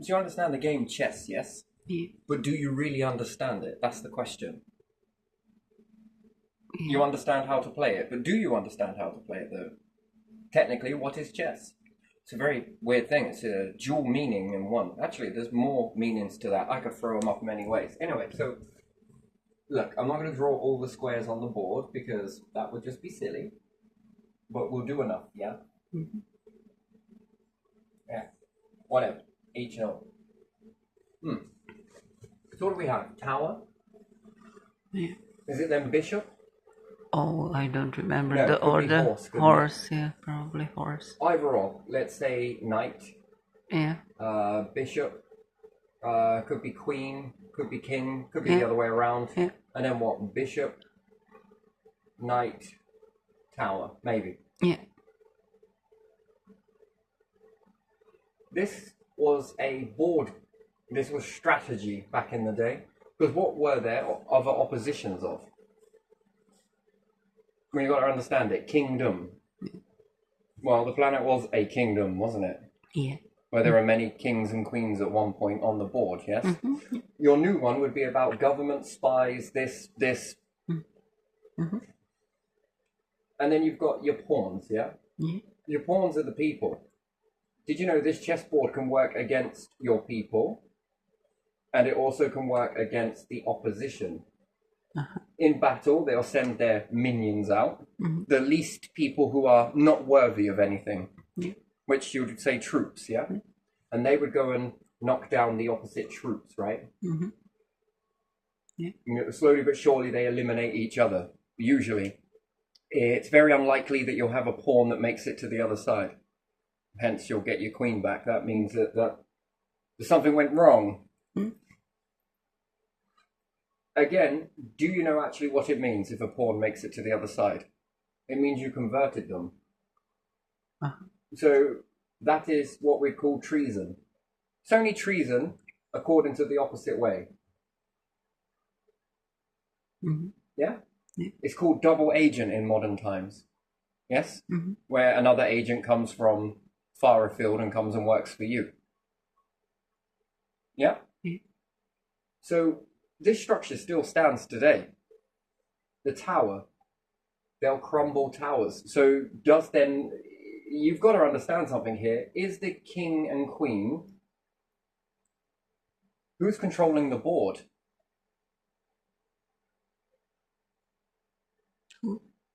you understand the game chess, yes? Yeah. But do you really understand it? That's the question. Yeah. You understand how to play it, but do you understand how to play it, though? Technically, what is chess? It's a very weird thing. It's a dual meaning in one. Actually, there's more meanings to that. I could throw them up many ways. Anyway, so look, I'm not going to draw all the squares on the board because that would just be silly. But we'll do enough, yeah? Mm-hmm. Yeah. Whatever. H0. So what do we have? Tower? Yeah. Is it then bishop? Oh, I don't remember No, the it could be order. horse, couldn't it? Horse, yeah, probably horse. Either or. Let's say knight, Yeah. bishop, could be queen, could be king, could be Yeah. the other way around. Yeah. And then what? Bishop, knight, tower, maybe. Yeah. This was a board. This was strategy back in the day. Because what were there other oppositions of? I mean, you've got to understand it. Kingdom. Well, the planet was a kingdom, wasn't it? Yeah. Where there are many kings and queens at one point on the board, yes? Mm-hmm. Your new one would be about government, spies, this. Mm-hmm. And then you've got your pawns, yeah? Yeah. Your pawns are the people. Did you know this chessboard can work against your people? And it also can work against the opposition. Uh-huh. In battle, they'll send their minions out. Mm-hmm. The least people who are not worthy of anything. Yeah. Which you would say troops, yeah? And they would go and knock down the opposite troops, right? Mm-hmm. Yeah. You know, slowly but surely they eliminate each other, usually. It's very unlikely that you'll have a pawn that makes it to the other side. Hence, you'll get your queen back. That means that something went wrong. Mm. Again, do you know actually what it means if a pawn makes it to the other side? It means you converted them. Uh-huh. So that is what we call treason. It's only treason according to the opposite way. Mm-hmm. Yeah? Yeah. It's called double agent in modern times. Yes? Mm-hmm. Where another agent comes from far afield and comes and works for you. Yeah? Yeah. So this structure still stands today. The tower. They'll crumble towers. So does then... You've got to understand something here. Is the king and queen... Who's controlling the board?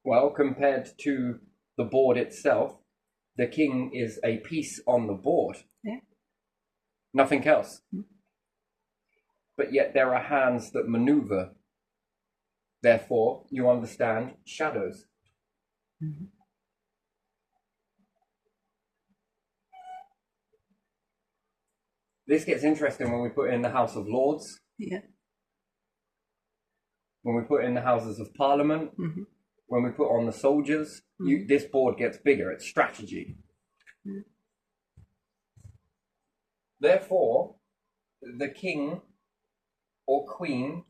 Well, compared to the board itself, the king is a piece on the board. Yeah. Nothing else. But yet there are hands that maneuver. Therefore, you understand shadows. Mm-hmm. This gets interesting when we put in the House of Lords, Yeah. when we put in the Houses of Parliament, Mm-hmm. when we put on the soldiers. This board gets bigger. It's strategy. Mm. Therefore, the king or queen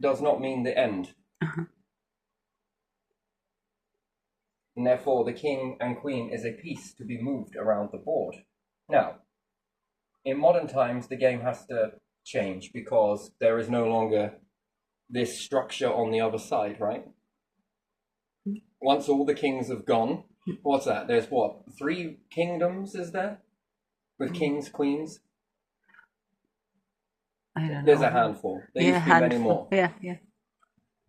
does not mean the end. Uh-huh. And therefore, the king and queen is a piece to be moved around the board. Now, in modern times, the game has to change because there is no longer this structure on the other side, right? Once all the kings have gone, what's that? There's what? 3 kingdoms, is there? With kings, queens? I don't know. There's a handful. There used to be many more. Yeah, yeah.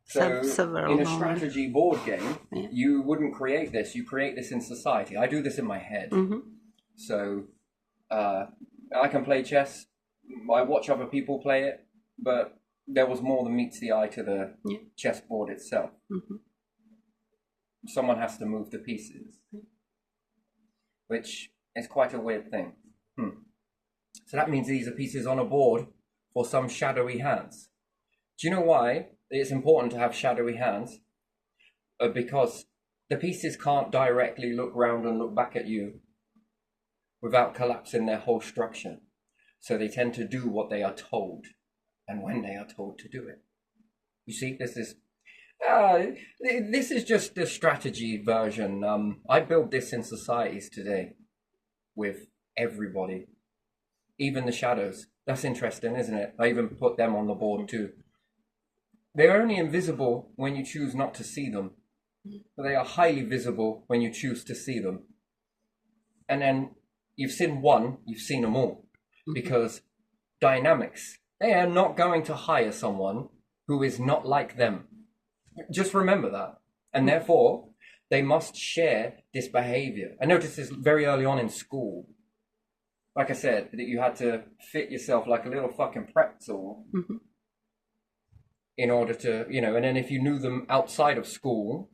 So, Several in a more. strategy board game, Yeah. you wouldn't create this. You create this in society. I do this in my head. Mm-hmm. So, I can play chess. I watch other people play it, but there was more than meets the eye to the Yeah. chessboard itself. Mm-hmm. Someone has to move the pieces, which is quite a weird thing. So that means these are pieces on a board for some shadowy hands. Do you know why it's important to have shadowy hands? Because the pieces can't directly look round and look back at you without collapsing their whole structure. So they tend to do what they are told and when they are told to do it. You see, this is just the strategy version. I build this in societies today with everybody. even the shadows. That's interesting, isn't it? I even put them on the board too. They're only invisible when you choose not to see them, but they are highly visible when you choose to see them. And then you've seen one, you've seen them all, because dynamics, they are not going to hire someone who is not like them. Just remember that. And therefore, they must share this behavior. I noticed this very early on in school. Like I said, that you had to fit yourself like a little fucking pretzel in order to, you know, and then if you knew them outside of school,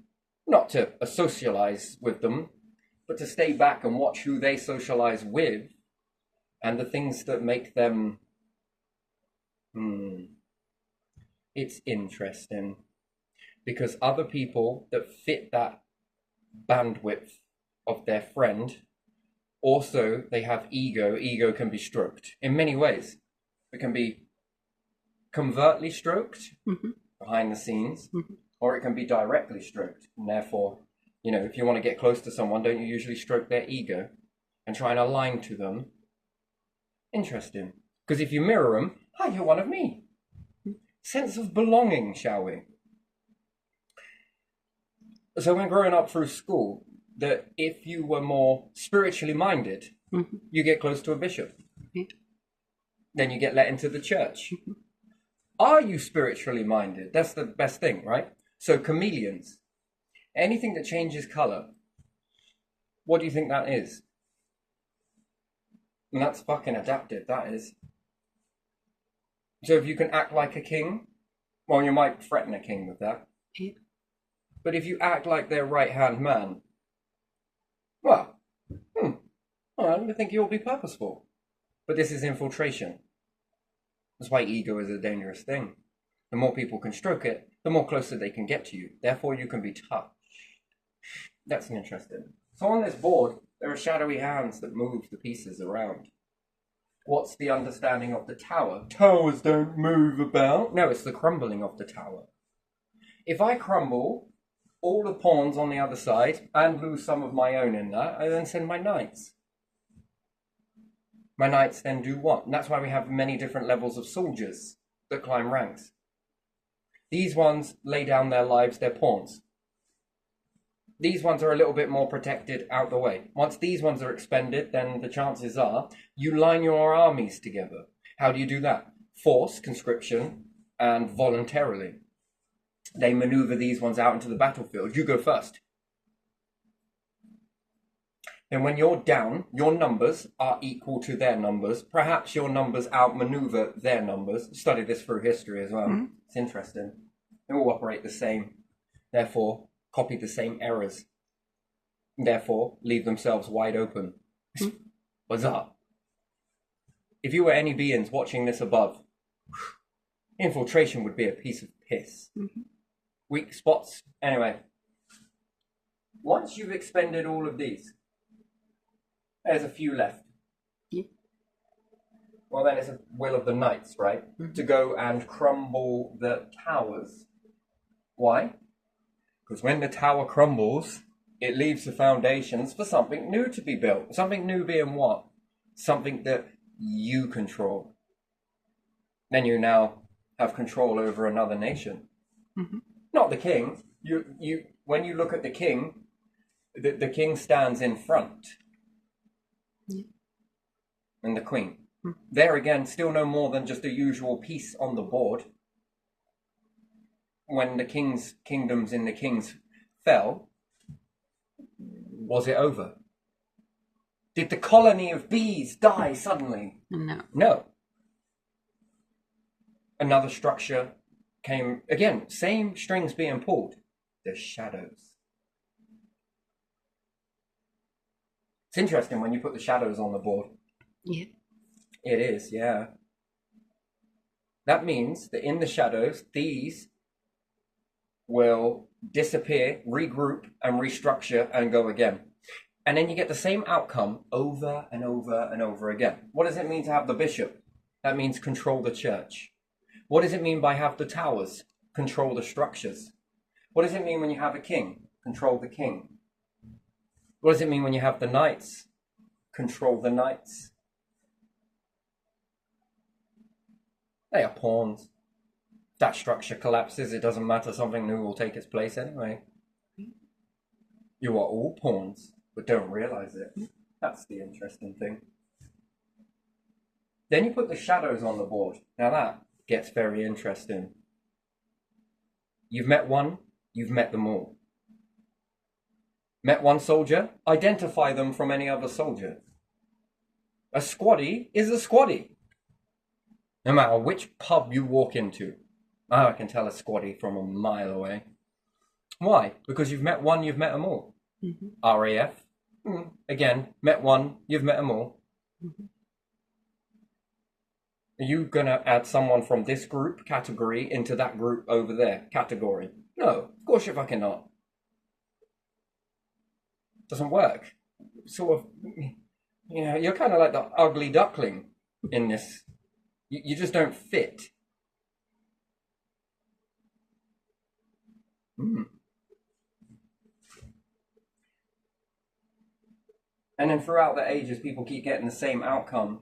not to socialize with them, but to stay back and watch who they socialize with and the things that make them, it's interesting because other people that fit that bandwidth of their friend, also they have ego. Ego can be stroked in many ways. It can be covertly stroked behind the scenes, or it can be directly stroked. And therefore, you know, if you want to get close to someone, don't you usually stroke their ego and try and align to them? Interesting. Because if you mirror them, hi, you're one of me. Sense of belonging, shall we? So when growing up through school, that if you were more spiritually minded, you get close to a bishop. Then you get let into the church. Are you spiritually minded? That's the best thing, right? So chameleons, anything that changes color, what do you think that is? And that's fucking adaptive, that is. So if you can act like a king, well, you might threaten a king with that. But if you act like their right-hand man, well, I don't think you'll be purposeful. But this is infiltration. That's why ego is a dangerous thing. The more people can stroke it, the more closer they can get to you. Therefore, you can be touched. That's interesting. So on this board, there are shadowy hands that move the pieces around. What's the understanding of the tower? Towers don't move about. No, it's the crumbling of the tower. If I crumble all the pawns on the other side and lose some of my own in that, I then send my knights. My knights then do what? And that's why we have many different levels of soldiers that climb ranks. These ones lay down their lives, they're pawns. These ones are a little bit more protected out the way. Once these ones are expended, then the chances are you line your armies together. How do you do that? Force, conscription, and voluntarily. They maneuver these ones out into the battlefield. You go first. Then when you're down, your numbers are equal to their numbers. Perhaps your numbers outmaneuver their numbers. Study this through history as well. It's interesting. They all operate the same. Therefore, copy the same errors. Therefore, leave themselves wide open. What's up? If you were any beings watching this above, infiltration would be a piece of piss. Weak spots. Anyway, once you've expended all of these, there's a few left. Well, then it's a will of the knights, right? To go and crumble the towers. Why? Because when the tower crumbles, it leaves the foundations for something new to be built. Something new being what? Something that you control. Then you now have control over another nation. Not the king. You when you look at the king, the king stands in front. And the queen. There again, still no more than just a usual piece on the board. When the king's kingdoms in the kings fell, was it over? Did the colony of bees die suddenly? No. No. Another structure came, again, same strings being pulled. The shadows. It's interesting when you put the shadows on the board. Yeah. It is, yeah. That means that in the shadows, these will disappear, regroup, and restructure and go again. And then you get the same outcome over and over and over again. What does it mean to have the bishop? That means control the church. What does it mean by have the towers? Control the structures. What does it mean when you have a king? Control the king. What does it mean when you have the knights? Control the knights. They are pawns. If that structure collapses, it doesn't matter, something new will take its place anyway. You are all pawns, but don't realize it. That's the interesting thing. Then you put the shadows on the board. Now that gets very interesting. You've met one, you've met them all. Met one soldier, identify them from any other soldier. A squaddy is a squaddy. No matter which pub you walk into, I can tell a squaddy from a mile away. Why? Because you've met one, you've met them all. Mm-hmm. RAF, again, met one, you've met them all. Mm-hmm. Are you going to add someone from this group category into that group over there category? No, of course you're fucking not. Doesn't work. Sort of, you know, you're kind of like the ugly duckling in this. You just don't fit. And then throughout the ages, people keep getting the same outcome,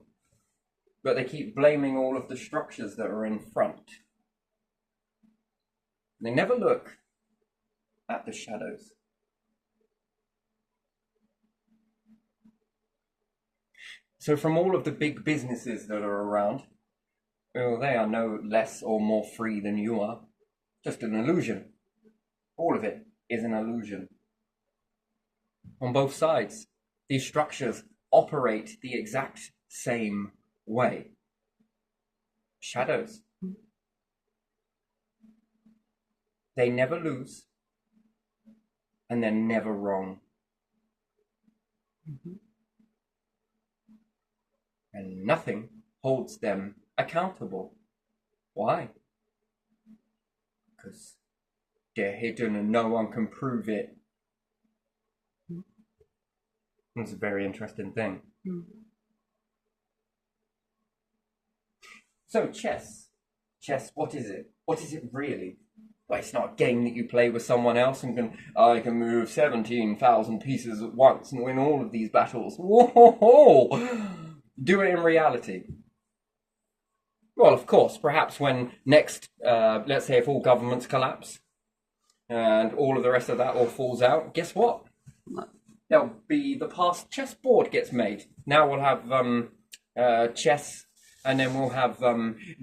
but they keep blaming all of the structures that are in front. They never look at the shadows. So from all of the big businesses that are around, well, they are no less or more free than you are. Just an illusion. All of it is an illusion. On both sides, these structures operate the exact same way. Shadows. They never lose, and they're never wrong. Mm-hmm. And nothing holds them accountable. Why? Because they're hidden and no one can prove it. It's a very interesting thing. Mm-hmm. So chess, what is it? What is it really? Well, it's not a game that you play with someone else and I can move 17,000 pieces at once and win all of these battles. Whoa! Do it in reality. Well, of course, perhaps when next, let's say if all governments collapse and all of the rest of that all falls out, guess what? There'll be the past chessboard gets made. Now we'll have chess, and then we'll have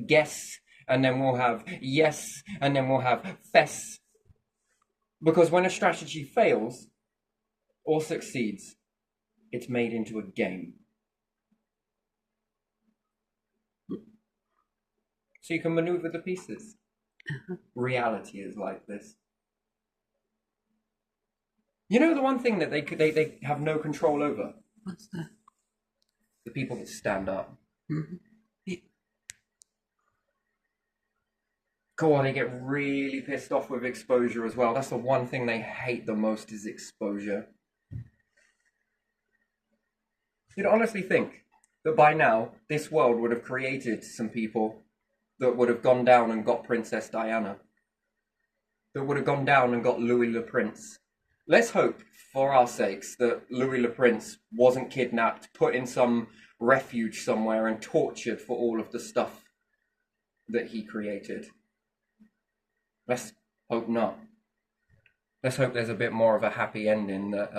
guess, and then we'll have yes, and then we'll have fess. Because when a strategy fails or succeeds, it's made into a game. So you can maneuver the pieces. Reality is like this. You know the one thing that they have no control over? What's that? The people that stand up. Mm-hmm. Yeah. God, they get really pissed off with exposure as well. That's the one thing they hate the most is exposure. You'd honestly think that by now, this world would have created some people that would have gone down and got Princess Diana. That would have gone down and got Louis le Prince. Let's hope, for our sakes, that Louis le Prince wasn't kidnapped, put in some refuge somewhere and tortured for all of the stuff that he created. Let's hope not. Let's hope there's a bit more of a happy ending, that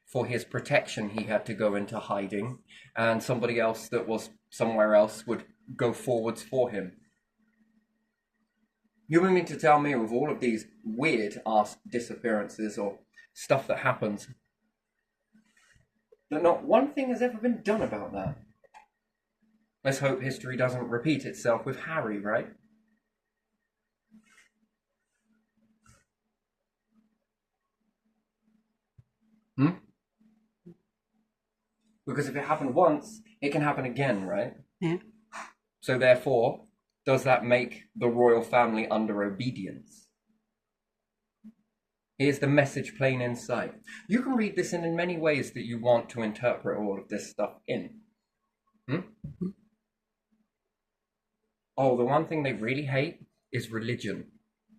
for his protection he had to go into hiding and somebody else that was somewhere else would go forwards for him. You mean to tell me with all of these weird-ass disappearances or stuff that happens, that not one thing has ever been done about that? Let's hope history doesn't repeat itself with Harry, right? Because if it happened once, it can happen again, right? Yeah. So therefore, does that make the royal family under obedience? Here's the message plain in sight. You can read this in many ways that you want to interpret all of this stuff in. Oh, the one thing they really hate is religion.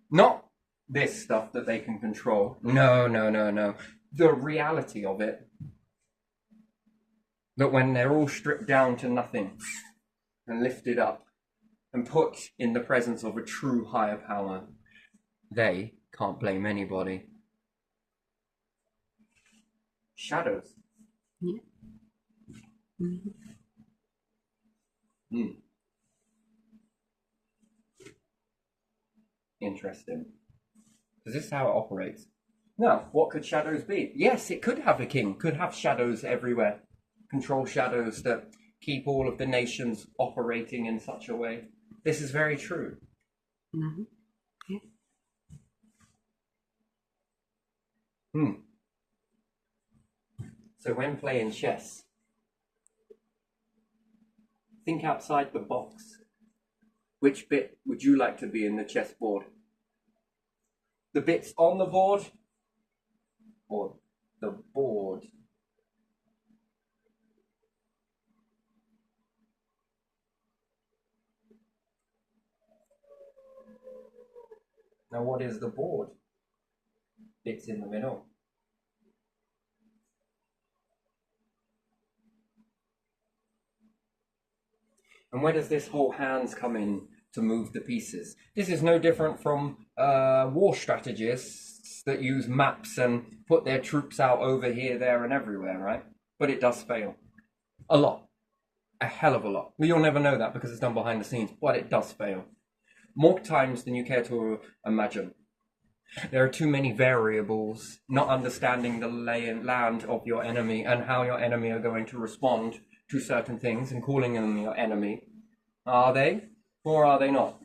Not this stuff that they can control. No. The reality of it. That when they're all stripped down to nothing and lifted up, and put in the presence of a true higher power, they can't blame anybody. Shadows. Yeah. Mhm. Hmm. Interesting. Because this is how it operates. Now, what could shadows be? Yes, it could have a king, could have shadows everywhere. Control shadows that keep all of the nations operating in such a way. This is very true. Mhm. Yeah. Hmm. So when playing chess, think outside the box. Which bit would you like to be in the chessboard? The bits on the board or the board? Now, what is the board? Bits in the middle. And where does this whole hands come in to move the pieces? This is no different from war strategists that use maps and put their troops out over here, there, and everywhere, right? But it does fail. A lot. A hell of a lot. You'll never know that because it's done behind the scenes, but it does fail. More times than you care to imagine. There are too many variables, not understanding the lay and land of your enemy and how your enemy are going to respond to certain things and calling them your enemy. Are they or are they not?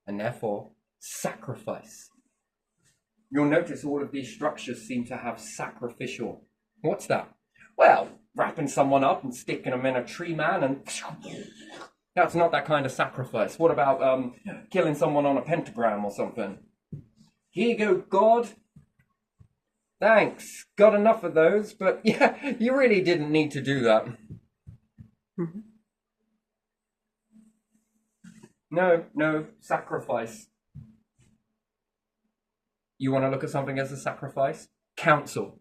And therefore, sacrifice. You'll notice all of these structures seem to have sacrificial. What's that? Well, wrapping someone up and sticking them in a tree, man, and that's not that kind of sacrifice. What about killing someone on a pentagram or something? Here you go, God. Thanks. Got enough of those, but yeah, you really didn't need to do that. Mhm. No, sacrifice. You want to look at something as a sacrifice? Council.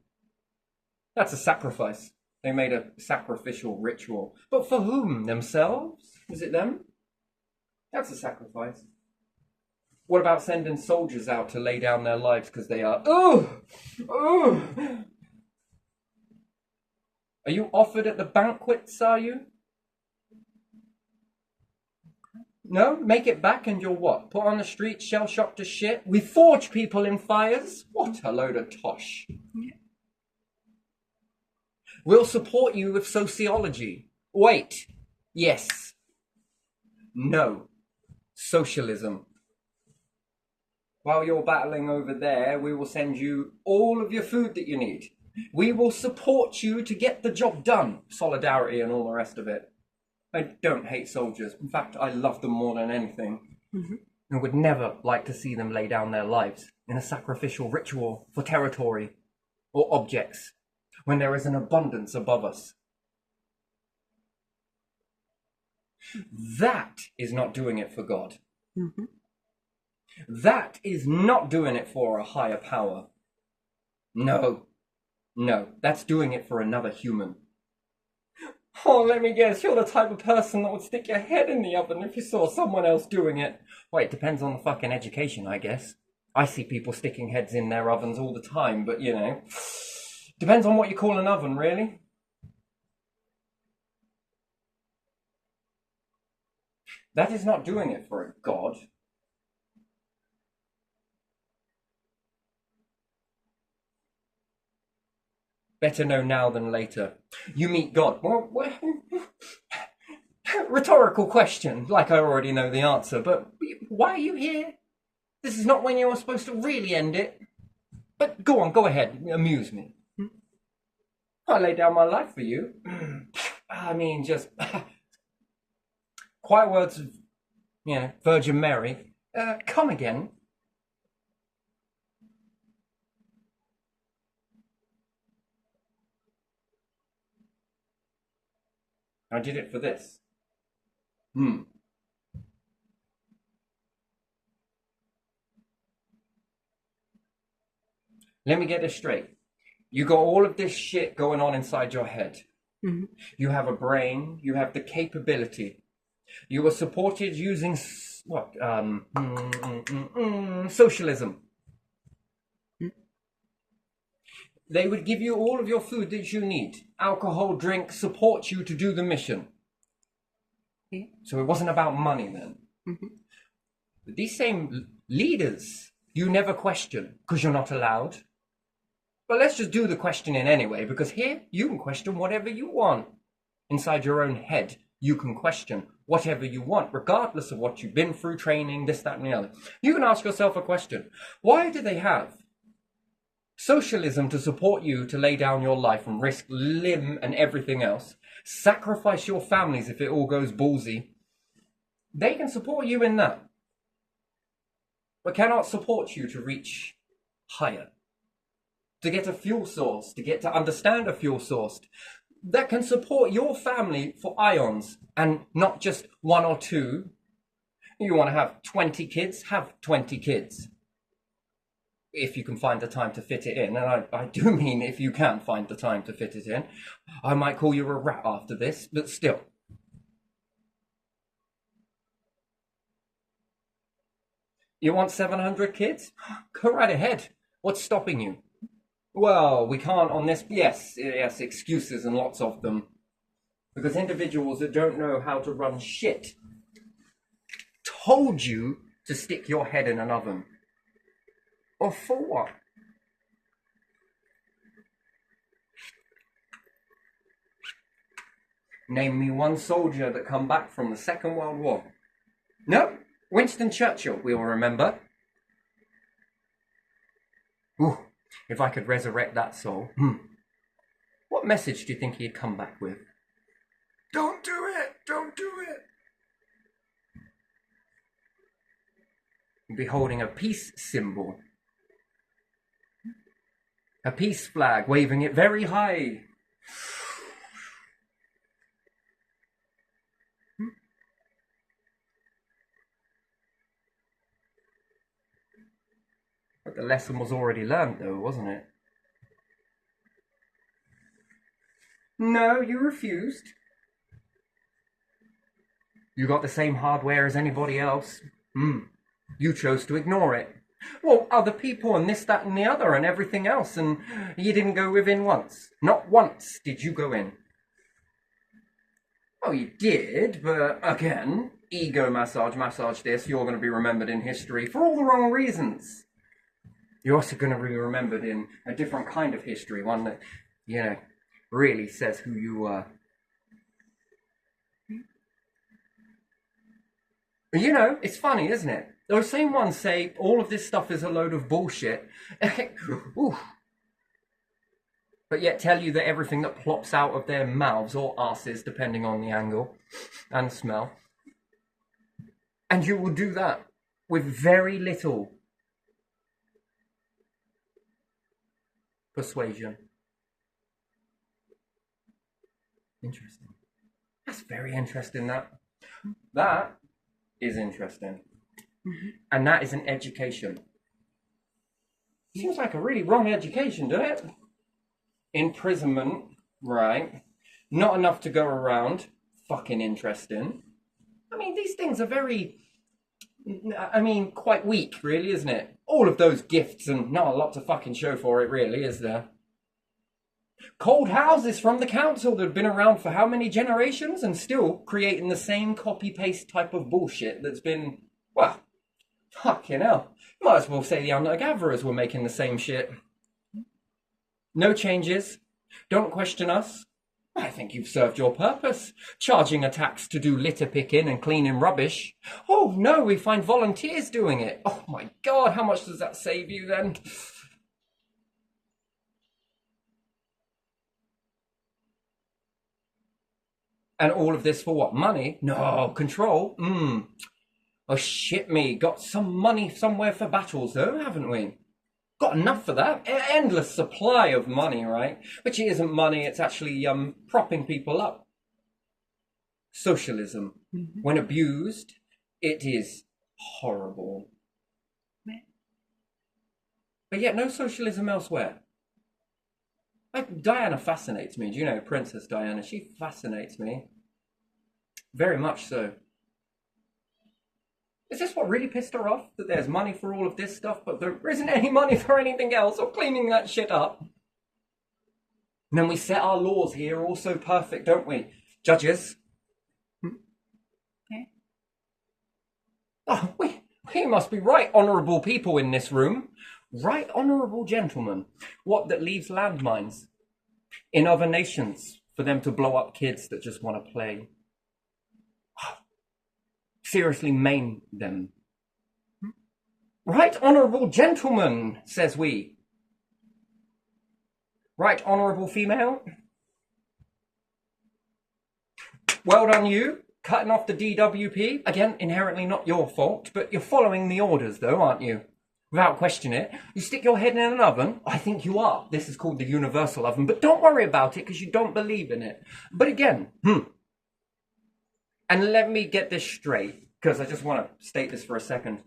That's a sacrifice. They made a sacrificial ritual. But for whom? Themselves? Was it them? That's a sacrifice. What about sending soldiers out to lay down their lives because they are... Oh! Are you offered at the banquets, are you? No? Make it back and you're what? Put on the street, shell-shocked to shit? We forge people in fires? What a load of tosh. Yeah. We'll support you with sociology. Wait. Yes. No. Socialism. While you're battling over there, we will send you all of your food that you need. We will support you to get the job done. Solidarity and all the rest of it. I don't hate soldiers. In fact, I love them more than anything. Mhm. I would never like to see them lay down their lives in a sacrificial ritual for territory or objects when there is an abundance above us. That is not doing it for God. Mhm. That is not doing it for a higher power. No, that's doing it for another human. Oh, let me guess, you're the type of person that would stick your head in the oven if you saw someone else doing it. Well, it depends on the fucking education, I guess. I see people sticking heads in their ovens all the time, but you know, depends on what you call an oven, really. That is not doing it for a god. Better know now than later. You meet God. Well, rhetorical question, like I already know the answer, but why are you here? This is not when you were supposed to really end it. But go on, go ahead, amuse me. I lay down my life for you. I mean, just quiet words of, Virgin Mary. Come again. I did it for this. Let me get this straight. You got all of this shit going on inside your head. Mhm. You have a brain, you have the capability. You were supported using socialism. They would give you all of your food that you need. Alcohol, drink, support you to do the mission. Yeah. So it wasn't about money then. Mhm. But these same leaders, you never question because you're not allowed. But let's just do the questioning anyway, because here you can question whatever you want. Inside your own head, you can question whatever you want, regardless of what you've been through, training, this, that, and the other. You can ask yourself a question. Why do they have socialism to support you to lay down your life and risk limb and everything else? Sacrifice your families if it all goes ballsy. They can support you in that, but cannot support you to reach higher. To get a fuel source, to get to understand a fuel source that can support your family for ions and not just one or two. You want to have 20 kids, have 20 kids. If you can find the time to fit it in. And I do mean if you can find the time to fit it in. I might call you a rat after this, but still. You want 700 kids? Go right ahead. What's stopping you? Well, we can't on this. Yes, excuses and lots of them. Because individuals that don't know how to run shit told you to stick your head in an oven. Or for what? Name me one soldier that come back from the Second World War. No, Winston Churchill, we'll remember. Ooh. If I could resurrect that soul, what message do you think he'd come back with? Don't do it! Don't do it! He'd be holding a peace symbol. A peace flag, waving it very high. But the lesson was already learned, though, wasn't it? No, you refused. You got the same hardware as anybody else. You chose to ignore it. Well, other people and this, that, and the other and everything else, and you didn't go within once. Not once did you go in. Oh, you did, but again, ego massage this, you're going to be remembered in history for all the wrong reasons. You're also going to be remembered in a different kind of history, one that, really says who you are. It's funny, isn't it? Those same ones say all of this stuff is a load of bullshit. But yet tell you that everything that plops out of their mouths or asses, depending on the angle and smell. And you will do that with very little persuasion. Interesting. That's very interesting, that. That is interesting. Mm-hmm. And that is an education. Seems like a really wrong education, doesn't it? Imprisonment, right? Not enough to go around. Fucking interesting. I mean, these things are quite weak, really, isn't it? All of those gifts and not a lot to fucking show for it, really, is there? Cold houses from the council that have been around for how many generations and still creating the same copy-paste type of bullshit that's been, well, fucking hell. Might as well say the hunter-gatherers were making the same shit. No changes. Don't question us. I think you've served your purpose, charging a tax to do litter picking and cleaning rubbish. Oh no, we find volunteers doing it. Oh my God, how much does that save you then? And all of this for what? Money? No, control? Oh shit me, got some money somewhere for battles though, haven't we? Got enough for that. Endless supply of money, right? Which it isn't money, it's actually propping people up. Socialism, when abused, it is horrible. But yet no socialism elsewhere. Diana fascinates me. Do you know Princess Diana? She fascinates me. Very much so. Is this what really pissed her off? That there's money for all of this stuff, but there isn't any money for anything else or cleaning that shit up? And then we set our laws here all so perfect, don't we? Judges. Okay. Oh, we must be right honourable people in this room. Right honourable gentlemen. What, that leaves landmines in other nations for them to blow up kids that just want to play? Seriously maim them. Right honourable gentlemen, says we. Right honourable female. Well done you, cutting off the DWP. Again, inherently not your fault, but you're following the orders though, aren't you? Without question it. You stick your head in an oven. I think you are. This is called the universal oven, but don't worry about it because you don't believe in it. But again, and let me get this straight, because I just want to state this for a second.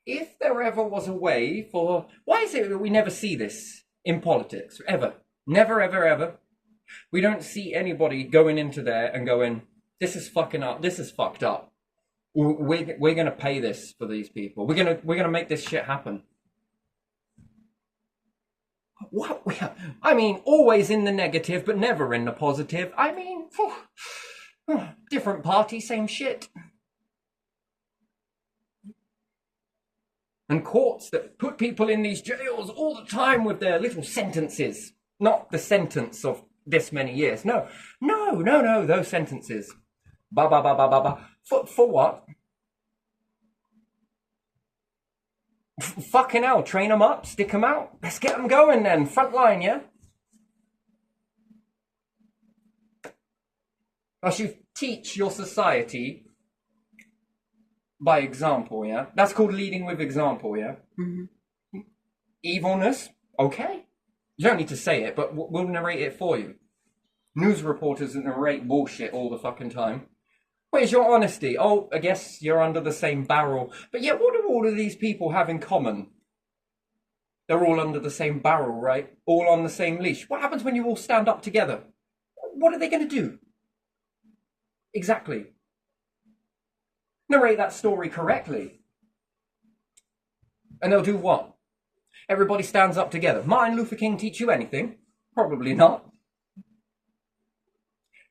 If there ever was a way for... Why is it that we never see this in politics? Ever. Never, ever, ever. We don't see anybody going into there and going, this is fucking up. This is fucked up. We're going to pay this for these people. We're going to make this shit happen. What? I mean, always in the negative, but never in the positive. I mean, different party, same shit. And courts that put people in these jails all the time with their little sentences. Not the sentence of this many years. No, those sentences. Ba ba ba ba ba ba. For what? Fucking hell, train them up, stick them out. Let's get them going then. Front line, yeah? I should teach your society by example, yeah? That's called leading with example, yeah? Mm-hmm. Evilness, okay. You don't need to say it, but we'll narrate it for you. News reporters narrate bullshit all the fucking time. Where's your honesty? Oh, I guess you're under the same barrel. But yet, what do all of these people have in common? They're all under the same barrel, right? All on the same leash. What happens when you all stand up together? What are they going to do? Exactly. Narrate that story correctly. And they'll do what? Everybody stands up together. Martin Luther King teach you anything? Probably not.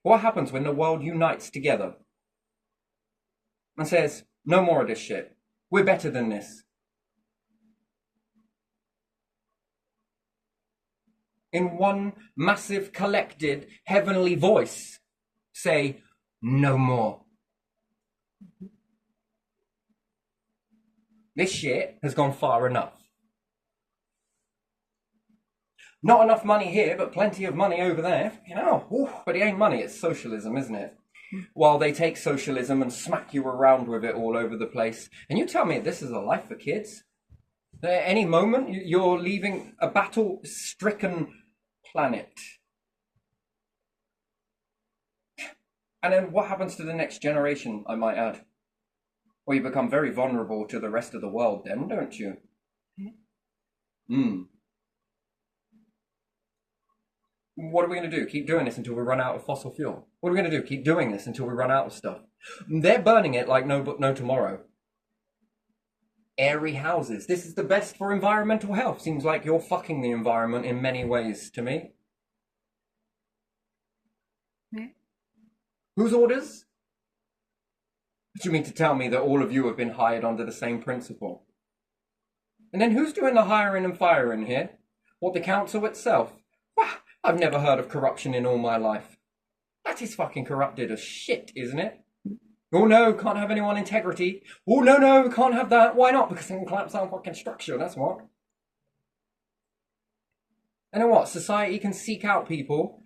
What happens when the world unites together and says, no more of this shit. We're better than this. In one massive, collected, heavenly voice, say, no more. This shit has gone far enough. Not enough money here, but plenty of money over there. You know, but it ain't money, it's socialism, isn't it? While they take socialism and smack you around with it all over the place. And you tell me this is a life for kids? At any moment, you're leaving a battle-stricken planet. And then what happens to the next generation, I might add? Well, you become very vulnerable to the rest of the world then, don't you? What are we going to do? Keep doing this until we run out of fossil fuel? What are we going to do? Keep doing this until we run out of stuff? They're burning it like no tomorrow. Airy houses. This is the best for environmental health. Seems like you're fucking the environment in many ways to me. Whose orders? Do you mean to tell me that all of you have been hired under the same principle? And then who's doing the hiring and firing here? What, the council itself? I've never heard of corruption in all my life. That is fucking corrupted as shit, isn't it? Oh no, can't have anyone integrity. Oh no, can't have that. Why not? Because it can collapse our fucking structure, that's what. And then what? Society can seek out people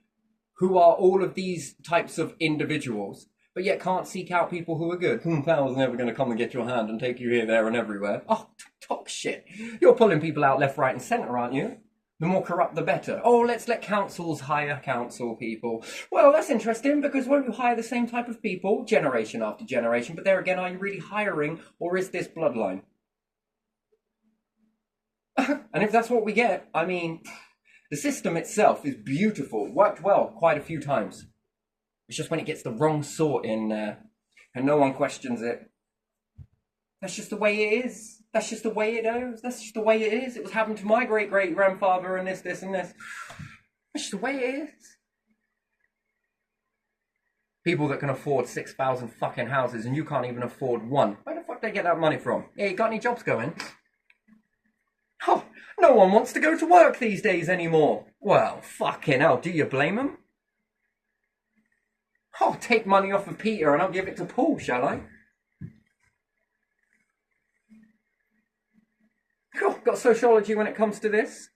who are all of these types of individuals, but yet can't seek out people who are good. Power's never going to come and get your hand and take you here, there and everywhere. Oh, talk shit. You're pulling people out left, right and centre, aren't you? The more corrupt, the better. Oh, let's let councils hire council people. Well, that's interesting because won't you hire the same type of people generation after generation? But there again, are you really hiring or is this bloodline? And if that's what we get, I mean, The system itself is beautiful, worked well quite a few times. It's just when it gets the wrong sort in there and no one questions it. That's just the way it is. That's just the way it is. That's just the way it is. It was happened to my great-great-grandfather and this, and this. That's just the way it is. People that can afford 6,000 fucking houses and you can't even afford one. Where the fuck do they get that money from? Yeah, you got any jobs going? Oh, no one wants to go to work these days anymore. Well, fucking hell, do you blame them? I'll take money off of Peter and I'll give it to Paul, shall I? Oh, got sociology when it comes to this.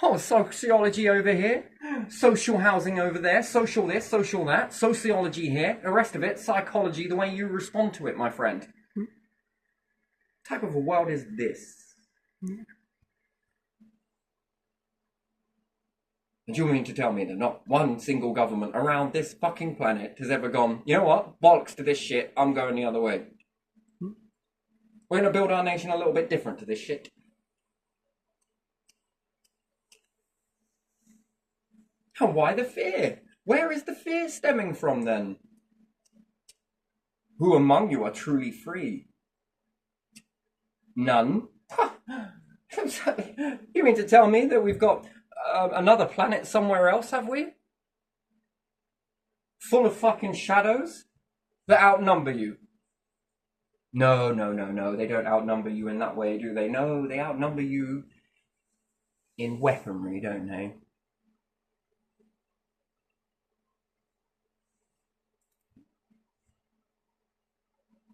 Oh, sociology over here, social housing over there, social this, social that, sociology here, the rest of it, psychology, the way you respond to it, my friend. What type of a world is this? And you mean to tell me that not one single government around this fucking planet has ever gone, you know what, bollocks to this shit, I'm going the other way. We're going to build our nation a little bit different to this shit. And why the fear? Where is the fear stemming from then? Who among you are truly free? None? You mean to tell me that we've got another planet somewhere else, have we? Full of fucking shadows that outnumber you? No, they don't outnumber you in that way, do they? No, they outnumber you in weaponry, don't they?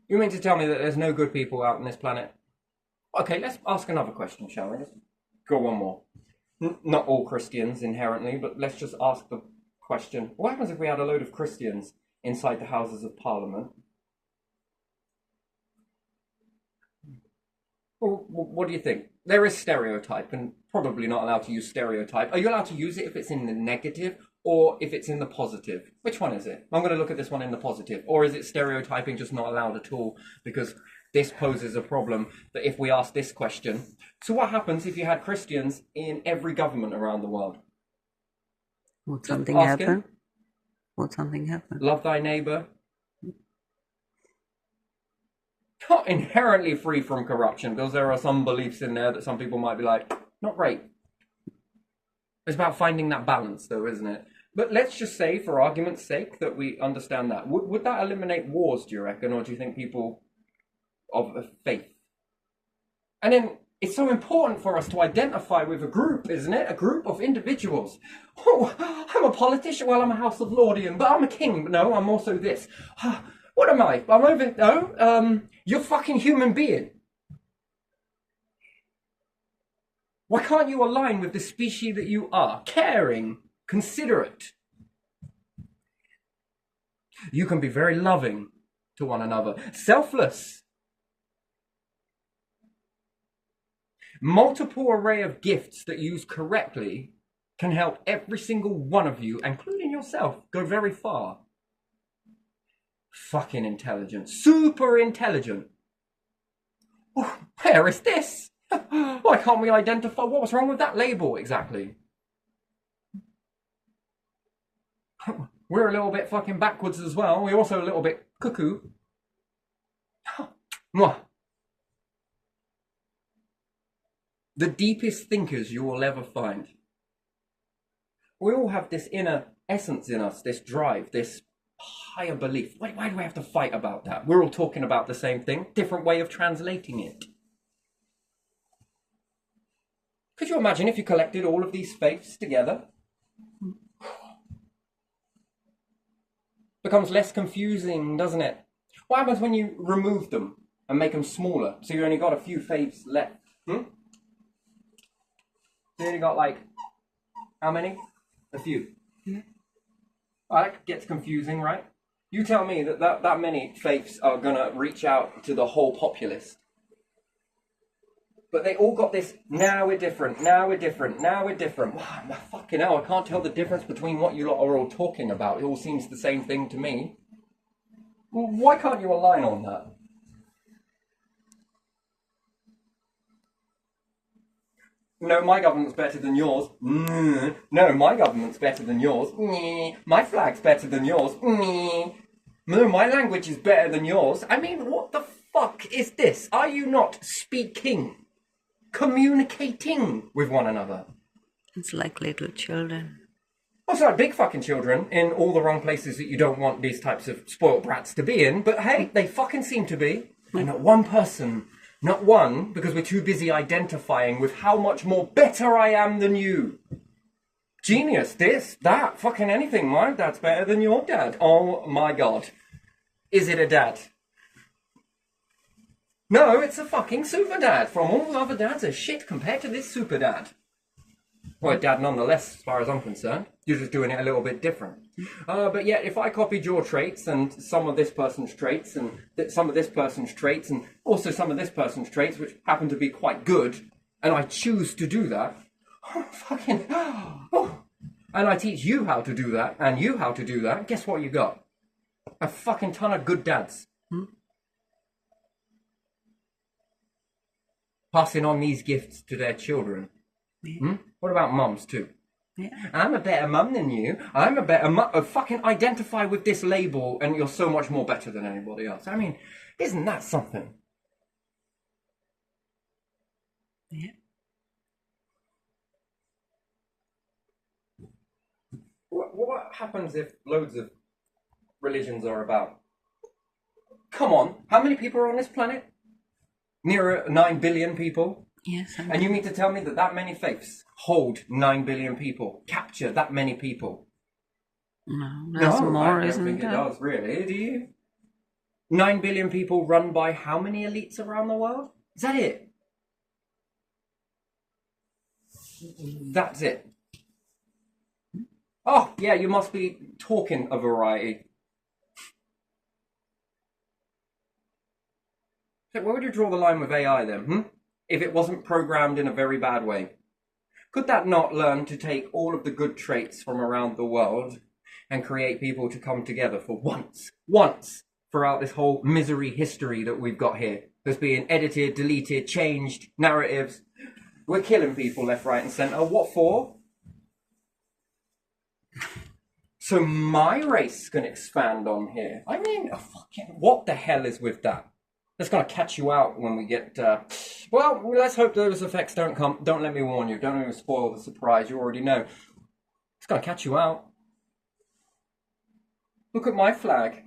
You mean to tell me that there's no good people out on this planet? Okay, let's ask another question, shall we? Let's go one more. Not all Christians inherently, but let's just ask the question. What happens if we had a load of Christians inside the Houses of Parliament? Well, what do you think? There is stereotype, and probably not allowed to use stereotype. Are you allowed to use it if it's in the negative or if it's in the positive? Which one is it? I'm going to look at this one in the positive. Or is it stereotyping just not allowed at all? Because this poses a problem that if we ask this question, so what happens if you had Christians in every government around the world? Would something happen? Would something happen? Love thy neighbor. Not inherently free from corruption, because there are some beliefs in there that some people might be like, not great. It's about finding that balance, though, isn't it? But let's just say, for argument's sake, that we understand that. Would that eliminate wars, do you reckon, or do you think people of faith? And then it's so important for us to identify with a group, isn't it? A group of individuals. Oh, I'm a politician. Well, I'm a House of Lordian, but I'm a king. But no, I'm also this. What am I? I'm over... No, you're a fucking human being. Why can't you align with the species that you are? Caring, considerate. You can be very loving to one another. Selfless. Multiple array of gifts that used correctly can help every single one of you, including yourself, go very far. Fucking intelligent. Super intelligent. Oh, where is this? Why can't we identify what was wrong with that label exactly? We're a little bit fucking backwards as well. We're also a little bit cuckoo. The deepest thinkers you will ever find. We all have this inner essence in us, this drive, this higher belief. Why do we have to fight about that? We're all talking about the same thing, different way of translating it. Could you imagine if you collected all of these faiths together? Becomes less confusing, doesn't it? What happens when you remove them and make them smaller, so you only got a few faiths left? You only got like, how many? A few. Yeah. Well, that gets confusing, right? You tell me that many faiths are going to reach out to the whole populace. But they all got this, now we're different, now we're different, now we're different. Wow, fucking hell, I can't tell the difference between what you lot are all talking about. It all seems the same thing to me. Well, why can't you align on that? No, my government's better than yours. No, my government's better than yours. My flag's better than yours. No, my language is better than yours. I mean, what the fuck is this? Are you not speaking, communicating with one another? It's like little children. Oh, sorry, big fucking children in all the wrong places that you don't want these types of spoiled brats to be in. But hey, they fucking seem to be. And not one person, not one, because we're too busy identifying with how much more better I am than you. Genius, this, that, fucking anything. My dad's better than your dad. Oh my god. Is it a dad? No, it's a fucking super dad. From all the other dads are shit compared to this super dad. Well, dad nonetheless, as far as I'm concerned. You're just doing it a little bit different. But yet, if I copied your traits and some of this person's traits and some of this person's traits and also some of this person's traits, which happen to be quite good, and I choose to do that, and I teach you how to do that and you how to do that, guess what you got? A fucking ton of good dads. Passing on these gifts to their children. Yeah. What about mums too? Yeah. I'm a better mum than you. I'm a better mum. Fucking identify with this label and you're so much more better than anybody else. I mean, isn't that something? Yeah. What happens if loads of religions are about? Come on, how many people are on this planet? Near 9 billion people? Yes. And you mean to tell me that that many faiths hold 9 billion people, capture that many people? No, that's more, isn't it? I don't think it does, really, do you? 9 billion people run by how many elites around the world? Is that it? That's it. Oh, yeah, you must be talking a variety. So where would you draw the line with AI then, if it wasn't programmed in a very bad way? Could that not learn to take all of the good traits from around the world and create people to come together for once, throughout this whole misery history that we've got here? That's being edited, deleted, changed, narratives. We're killing people left, right and centre. What for? So my race can expand on here. I mean, what the hell is with that? That's going to catch you out when we get... well, let's hope those effects don't come. Don't let me warn you. Don't let me spoil the surprise. You already know. It's going to catch you out. Look at my flag.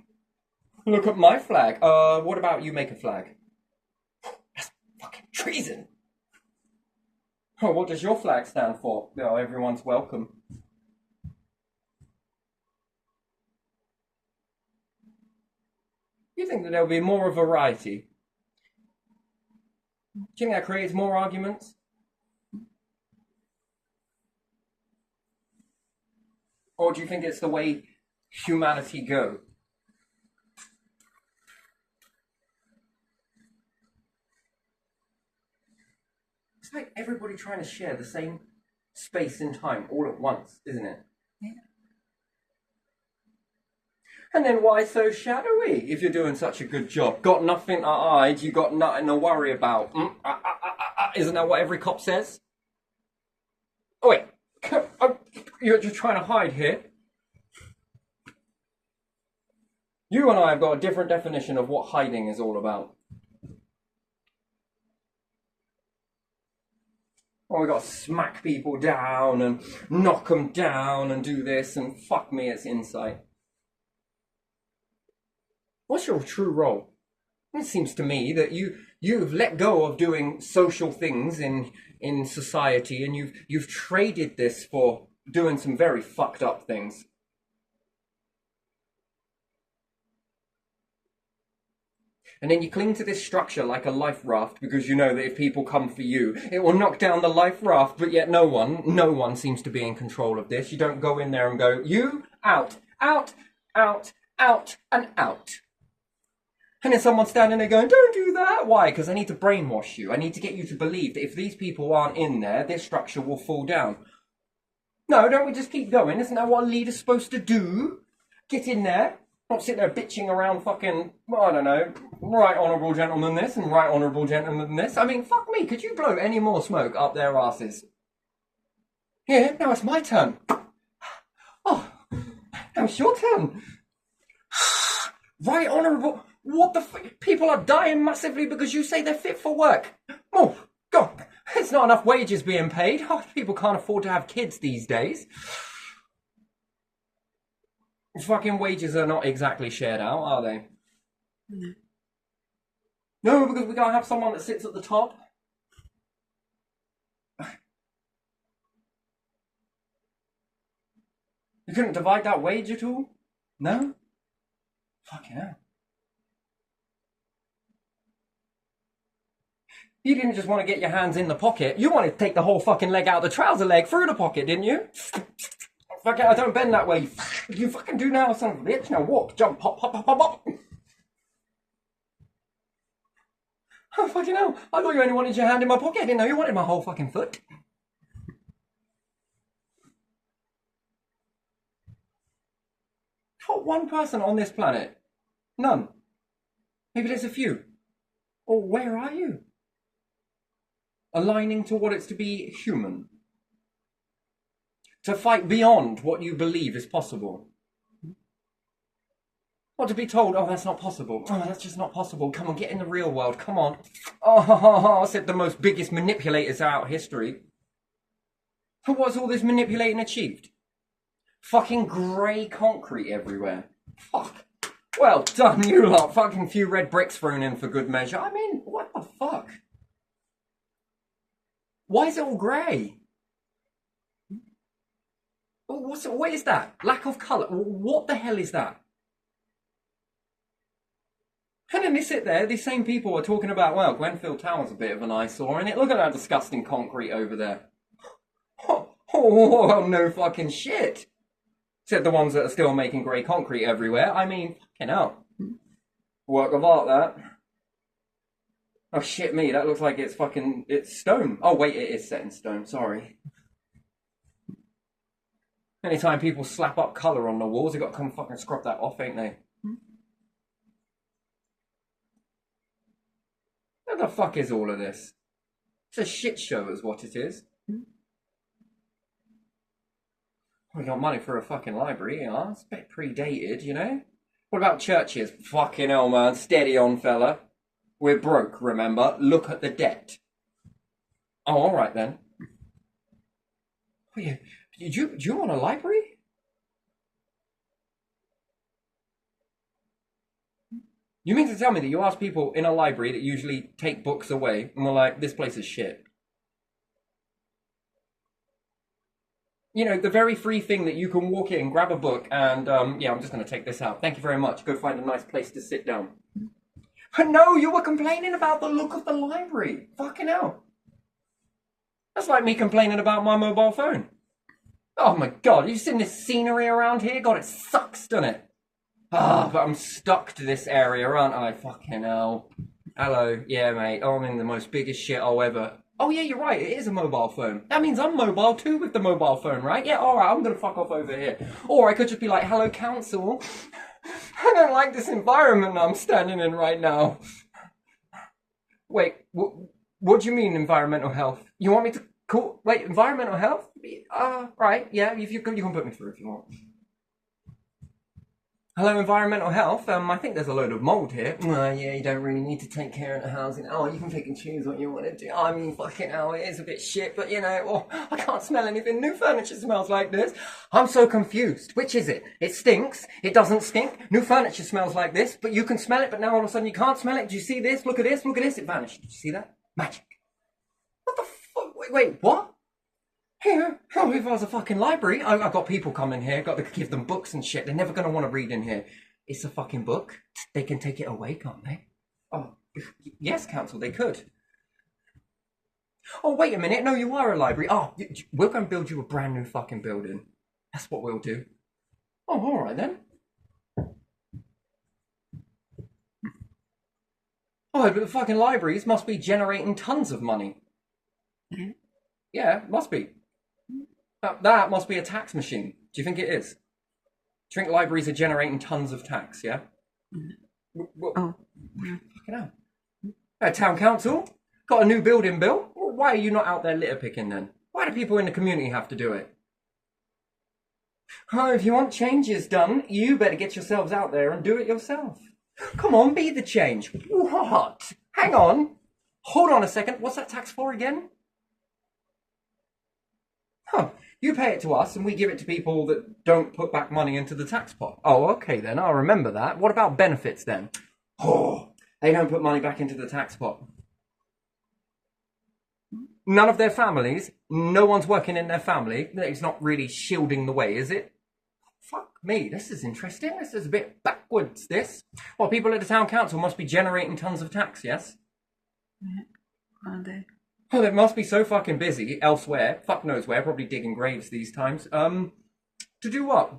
Look at my flag. What about you make a flag? That's fucking treason. Oh, what does your flag stand for? Oh, everyone's welcome. You think that there'll be more of a variety? Do you think that creates more arguments? Or do you think it's the way humanity go? It's like everybody trying to share the same space and time all at once, isn't it? Yeah. And then why so shadowy if you're doing such a good job? Got nothing to hide, you got nothing to worry about. Isn't that what every cop says? Oh wait, you're just trying to hide here. You and I have got a different definition of what hiding is all about. Oh, we got to smack people down and knock them down and do this and fuck me, it's insight. What's your true role? It seems to me that you've let go of doing social things in society and you've traded this for doing some very fucked up things. And then you cling to this structure like a life raft because you know that if people come for you, it will knock down the life raft, but yet no one seems to be in control of this. You don't go in there and go, you, out, out, out, out, and out. And then someone's standing there going, don't do that. Why? Because I need to brainwash you. I need to get you to believe that if these people aren't in there, this structure will fall down. No, don't we just keep going? Isn't that what a leader's supposed to do? Get in there, Not sit there bitching around fucking, well, I don't know, right honourable gentleman this and right honourable gentleman this. I mean, fuck me, could you blow any more smoke up their asses? Yeah, now it's my turn. Oh, now it's your turn. Right honourable, what the fuck? People are dying massively because you say they're fit for work. Oh, God, there's not enough wages being paid. Oh, people can't afford to have kids these days. Fucking wages are not exactly shared out, are they? No, because we gotta have someone that sits at the top. You couldn't divide that wage at all? No? Fucking hell. You didn't just want to get your hands in the pocket. You wanted to take the whole fucking leg out of the trouser leg through the pocket, didn't you? Fuck it, I don't bend that way. You fucking do now, son of a bitch. Now walk, jump, hop, hop, hop, hop, hop. Oh, fucking hell. I thought you only wanted your hand in my pocket. I didn't know you wanted my whole fucking foot. Not one person on this planet. None. Maybe there's a few. Or where are you? Aligning to what it's to be human. To fight beyond what you believe is possible. Or to be told, oh, that's not possible. Oh, that's just not possible. Come on, get in the real world. Come on. Oh, said the most biggest manipulators out history. What's all this manipulating achieved? Fucking grey concrete everywhere. Fuck. Well done, you lot. Fucking few red bricks thrown in for good measure. I mean, what the fuck? Why is it all grey? What is that? Lack of colour. What the hell is that? And then they sit there, these same people are talking about, well, Grenfell Tower's a bit of an eyesore, and look at that disgusting concrete over there. Oh, no fucking shit. Said the ones that are still making grey concrete everywhere. I mean, fucking hell. Work of art, that. Oh, shit me, that looks like it's stone. Oh, wait, it is set in stone, sorry. Anytime people slap up colour on the walls, they've got to come fucking scrub that off, ain't they? What the fuck is all of this? It's a shit show is what it is. We got money for a fucking library, yeah? It's a bit predated, you know? What about churches? Fucking hell, man. Steady on, fella. We're broke, remember? Look at the debt. Oh, alright then. Do you want a library? You mean to tell me that you ask people in a library that usually take books away and were like, this place is shit? You know, the very free thing that you can walk in, grab a book, and, yeah, I'm just going to take this out. Thank you very much. Go find a nice place to sit down. But no, you were complaining about the look of the library. Fucking hell. That's like me complaining about my mobile phone. Oh my God, you seen this scenery around here? God, it sucks, doesn't it? Ah, but I'm stuck to this area, aren't I? Fucking hell. Hello. Yeah, mate. Oh, I'm in the most biggest shit I'll ever... Oh, yeah, you're right. It is a mobile phone. That means I'm mobile too with the mobile phone, right? Yeah, all right, I'm going to fuck off over here. Or I could just be like, hello, council. I don't like this environment I'm standing in right now. Wait, what do you mean environmental health? You want me to call... Wait, environmental health? Right, yeah, you can put me through if you want. Hello, environmental health. I think there's a load of mould here. Yeah, you don't really need to take care of the housing. Oh, you can pick and choose what you want to do. I mean, fucking hell, it is a bit shit, but you know, I can't smell anything. New furniture smells like this. I'm so confused. Which is it? It stinks. It doesn't stink. New furniture smells like this, but you can smell it, but now all of a sudden you can't smell it. Do you see this? Look at this. Look at this. It vanished. Did you see that? Magic. What the fuck? Wait, what? Here, if I was a fucking library, I've got people coming here, got to give them books and shit. They're never going to want to read in here. It's a fucking book. They can take it away, can't they? Oh, yes, council, they could. Oh, wait a minute. No, you are a library. Oh, we're going to build you a brand new fucking building. That's what we'll do. Oh, all right then. Oh, but the fucking libraries must be generating tons of money. Yeah, must be. That must be a tax machine. Do you think it is? Do you think libraries are generating tons of tax, yeah? Oh, yeah. Fucking hell. Town council, got a new building built. Why are you not out there litter picking then? Why do people in the community have to do it? Oh, if you want changes done, you better get yourselves out there and do it yourself. Come on, be the change. What? Hang on. Hold on a second. What's that tax for again? Huh. You pay it to us and we give it to people that don't put back money into the tax pot. Oh, okay then. I'll remember that. What about benefits then? Oh, they don't put money back into the tax pot. None of their families, no one's working in their family. It's not really shielding the way, is it? Fuck me, this is interesting. This is a bit backwards, this. Well, people at the town council must be generating tons of tax, yes? Are they? Oh, they must be so fucking busy elsewhere. Fuck knows where, probably digging graves these times. To do what?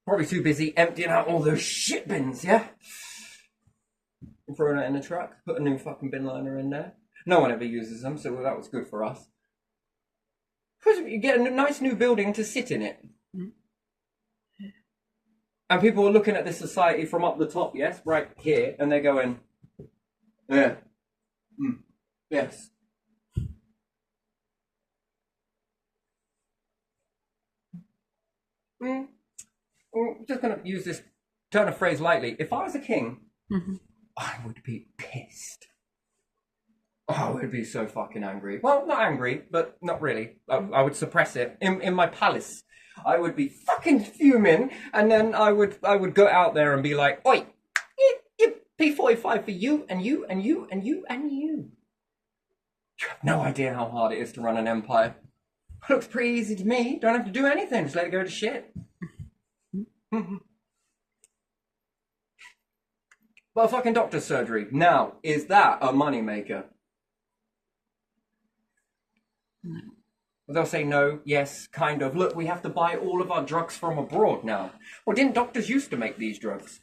Probably too busy emptying out all those shit bins, yeah? And throwing it in the truck, put a new fucking bin liner in there. No one ever uses them, so that was good for us. You get a nice new building to sit in it. And people are looking at this society from up the top, yes, right here, and they're going, yeah, yes. I'm just going to use this turn of phrase lightly. If I was a king, I would be pissed. Oh, I would be so fucking angry. Well, not angry, but not really. I would suppress it in my palace. I would be fucking fuming, and then I would go out there and be like, "Oi, P45 for you and you and you and you and you." You have no idea how hard it is to run an empire. Looks pretty easy to me. Don't have to do anything. Just let it go to shit. But a fucking doctor's surgery. Now, is that a moneymaker? They'll say no, yes, kind of. Look, we have to buy all of our drugs from abroad now. Well, didn't doctors used to make these drugs?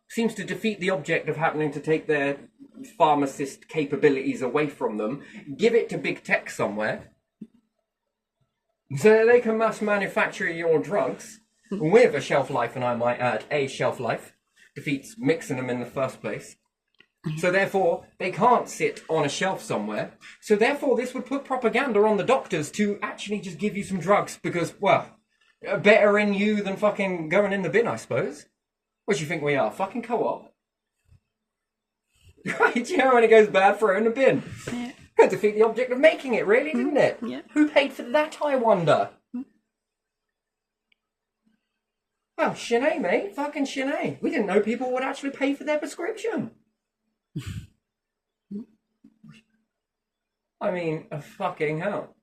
Seems to defeat the object of happening to take their pharmacist capabilities away from them, give it to big tech somewhere, so they can mass manufacture your drugs with a shelf life, and I might add, a shelf life. Defeats mixing them in the first place. So therefore, they can't sit on a shelf somewhere. So therefore, this would put propaganda on the doctors to actually just give you some drugs because, well, better in you than fucking going in the bin, I suppose. What do you think we are? Fucking co-op? Right, you know when it goes bad, throw it in the bin. Yeah. Defeat the object of making it, really, didn't it? Yeah. Who paid for that, I wonder? Well, Sinead, mate. Fucking Sinead. We didn't know people would actually pay for their prescription. I mean, fucking hell.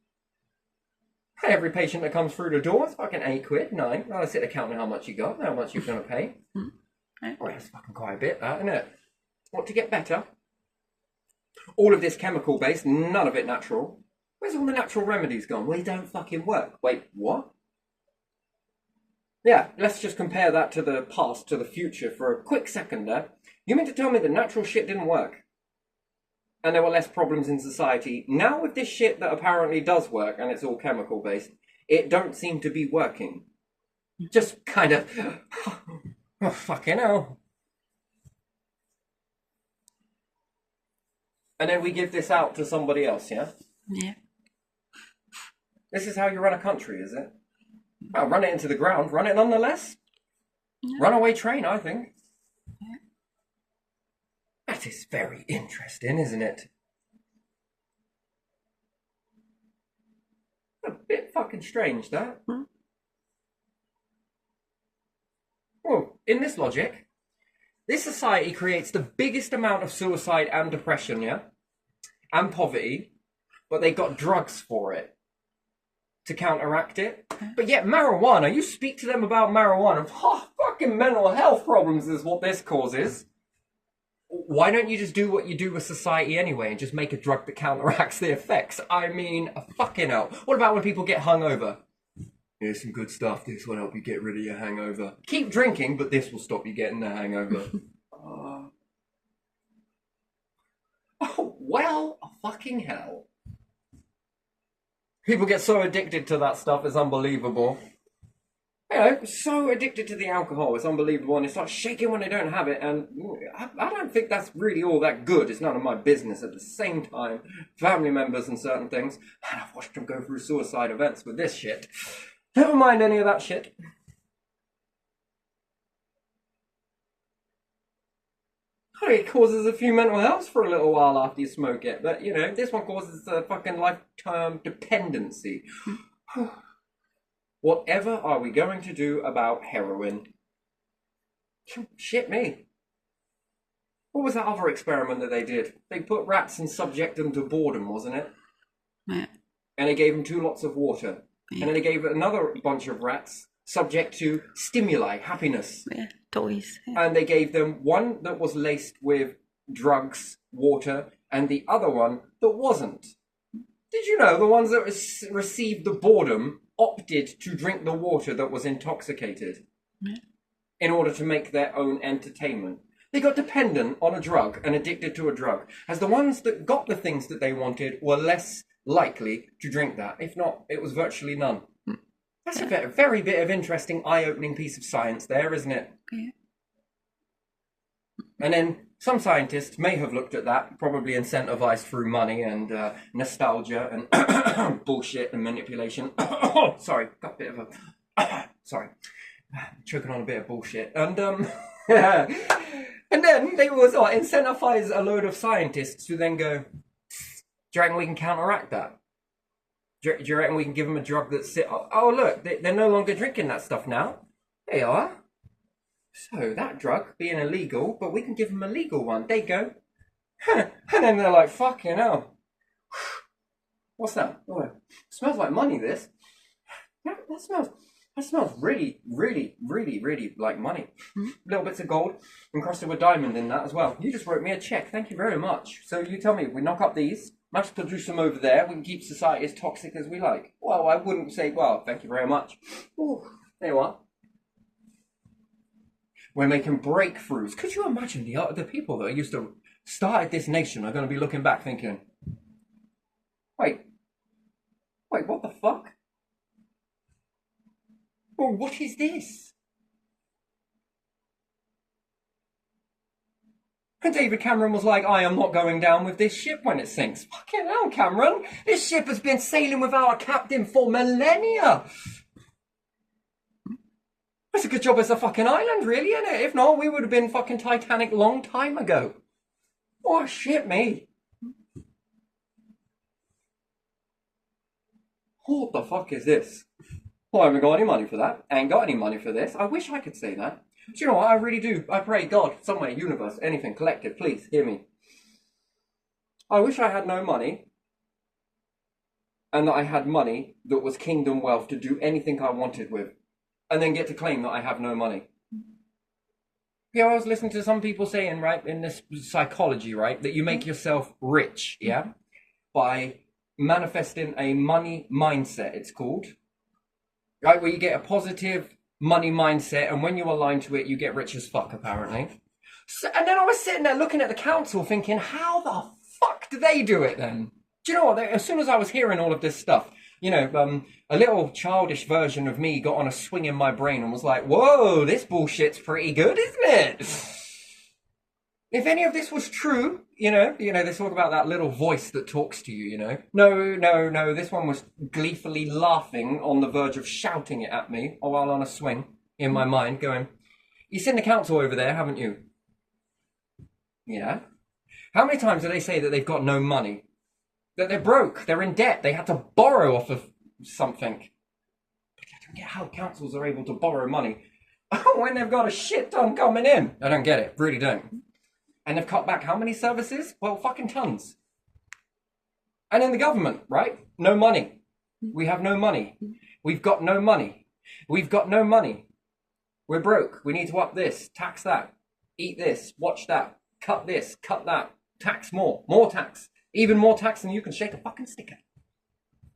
Every patient that comes through the door is fucking £8, 9. I'll sit there counting how much you got, how much you're going to pay. Well, that's fucking quite a bit, that, isn't it? What, to get better? All of this chemical based, none of it natural. Where's all the natural remedies gone? Well, they don't fucking work. Wait, what? Yeah, let's just compare that to the past, to the future for a quick second there. You mean to tell me the natural shit didn't work? And there were less problems in society. Now with this shit that apparently does work, and it's all chemical based, it don't seem to be working. Just kind of, oh, fucking hell. And then we give this out to somebody else, yeah? Yeah. This is how you run a country, is it? Well, run it into the ground, run it nonetheless. Yeah. Runaway train, I think. Yeah. That is very interesting, isn't it? A bit fucking strange, that. Well, in this logic, this society creates the biggest amount of suicide and depression, yeah? And poverty, but they got drugs for it to counteract it. But yet marijuana, you speak to them about marijuana, fucking mental health problems is what this causes. Why don't you just do what you do with society anyway and just make a drug that counteracts the effects? I mean, fucking hell. What about when people get hungover? Here's some good stuff. This will help you get rid of your hangover. Keep drinking, but this will stop you getting the hangover. Oh, well, fucking hell. People get so addicted to that stuff, it's unbelievable. know, so addicted to the alcohol. It's unbelievable. And they start shaking when they don't have it. And I don't think that's really all that good. It's none of my business. At the same time, family members and certain things. And I've watched them go through suicide events with this shit. Never mind any of that shit. It causes a few mental health for a little while after you smoke it. But, you know, this one causes a fucking lifetime dependency. Whatever are we going to do about heroin? Shit me. What was that other experiment that they did? They put rats and subjected them to boredom, wasn't it? Yeah. And they gave them 2 lots of water. Yeah. And then they gave another bunch of rats subject to stimuli, happiness. Yeah, toys. Yeah. And they gave them one that was laced with drugs, water, and the other one that wasn't. Did you know the ones that received the boredom opted to drink the water that was intoxicated in order to make their own entertainment? They got dependent on a drug and addicted to a drug, as the ones that got the things that they wanted were less likely to drink that. If not, it was virtually none. That's a very bit of interesting, eye-opening piece of science there, isn't it? Yeah. And then some scientists may have looked at that, probably incentivized through money and nostalgia and bullshit and manipulation. Sorry, got a bit of a... sorry, choking on a bit of bullshit. And and then they was incentivize a load of scientists to then go, do you reckon we can counteract that? Do you reckon we can give them a drug that's... Oh, look, they're no longer drinking that stuff now. They are. So that drug being illegal, but we can give them a legal one. They go. And then they're like, fucking hell. What's that? Oh, it smells like money, this. Yeah, that smells really, really, really, really like money. Little bits of gold encrusted with diamond in that as well. You just wrote me a check. Thank you very much. So you tell me, we knock up these, mass produce them over there, we can keep society as toxic as we like. Well, I wouldn't say, well, thank you very much. Ooh, there you are. We're making breakthroughs. Could you imagine the people that used to start this nation are going to be looking back thinking, wait, what the fuck? Well, what is this? And David Cameron was like, I am not going down with this ship when it sinks. Fucking hell, Cameron. This ship has been sailing without a captain for millennia. That's a good job as a fucking island, really, isn't it? If not, we would have been fucking Titanic long time ago. Oh, shit me. What the fuck is this? Well, I haven't got any money for that. I ain't got any money for this. I wish I could say that. Do you know what? I really do. I pray God, somewhere, universe, anything, collective, please, hear me. I wish I had no money. And that I had money that was kingdom wealth to do anything I wanted with. And then get to claim that I have no money. Yeah, I was listening to some people saying, right, in this psychology, right, that you make yourself rich, yeah, by manifesting a money mindset, it's called. Right, where you get a positive money mindset, and when you align to it, you get rich as fuck, apparently. So, and then I was sitting there looking at the council thinking, how the fuck do they do it then? Do you know what? As soon as I was hearing all of this stuff, you know, a little childish version of me got on a swing in my brain and was like, whoa, this bullshit's pretty good, isn't it? If any of this was true, you know, they talk about that little voice that talks to you, you know. No, this one was gleefully laughing on the verge of shouting it at me while on a swing in my mind, going, you've seen the council over there, haven't you? Yeah. How many times do they say that they've got no money? That they're broke, they're in debt, they had to borrow off of something. But I don't get how councils are able to borrow money when they've got a shit ton coming in. I don't get it, really don't. And they've cut back how many services? Well, fucking tons. And in the government, right? No money. We have no money. We've got no money. We've got no money. We're broke. We need to up this, tax that, eat this, watch that, cut this, cut that, tax more tax. Even more tax than you can shake a fucking stick at.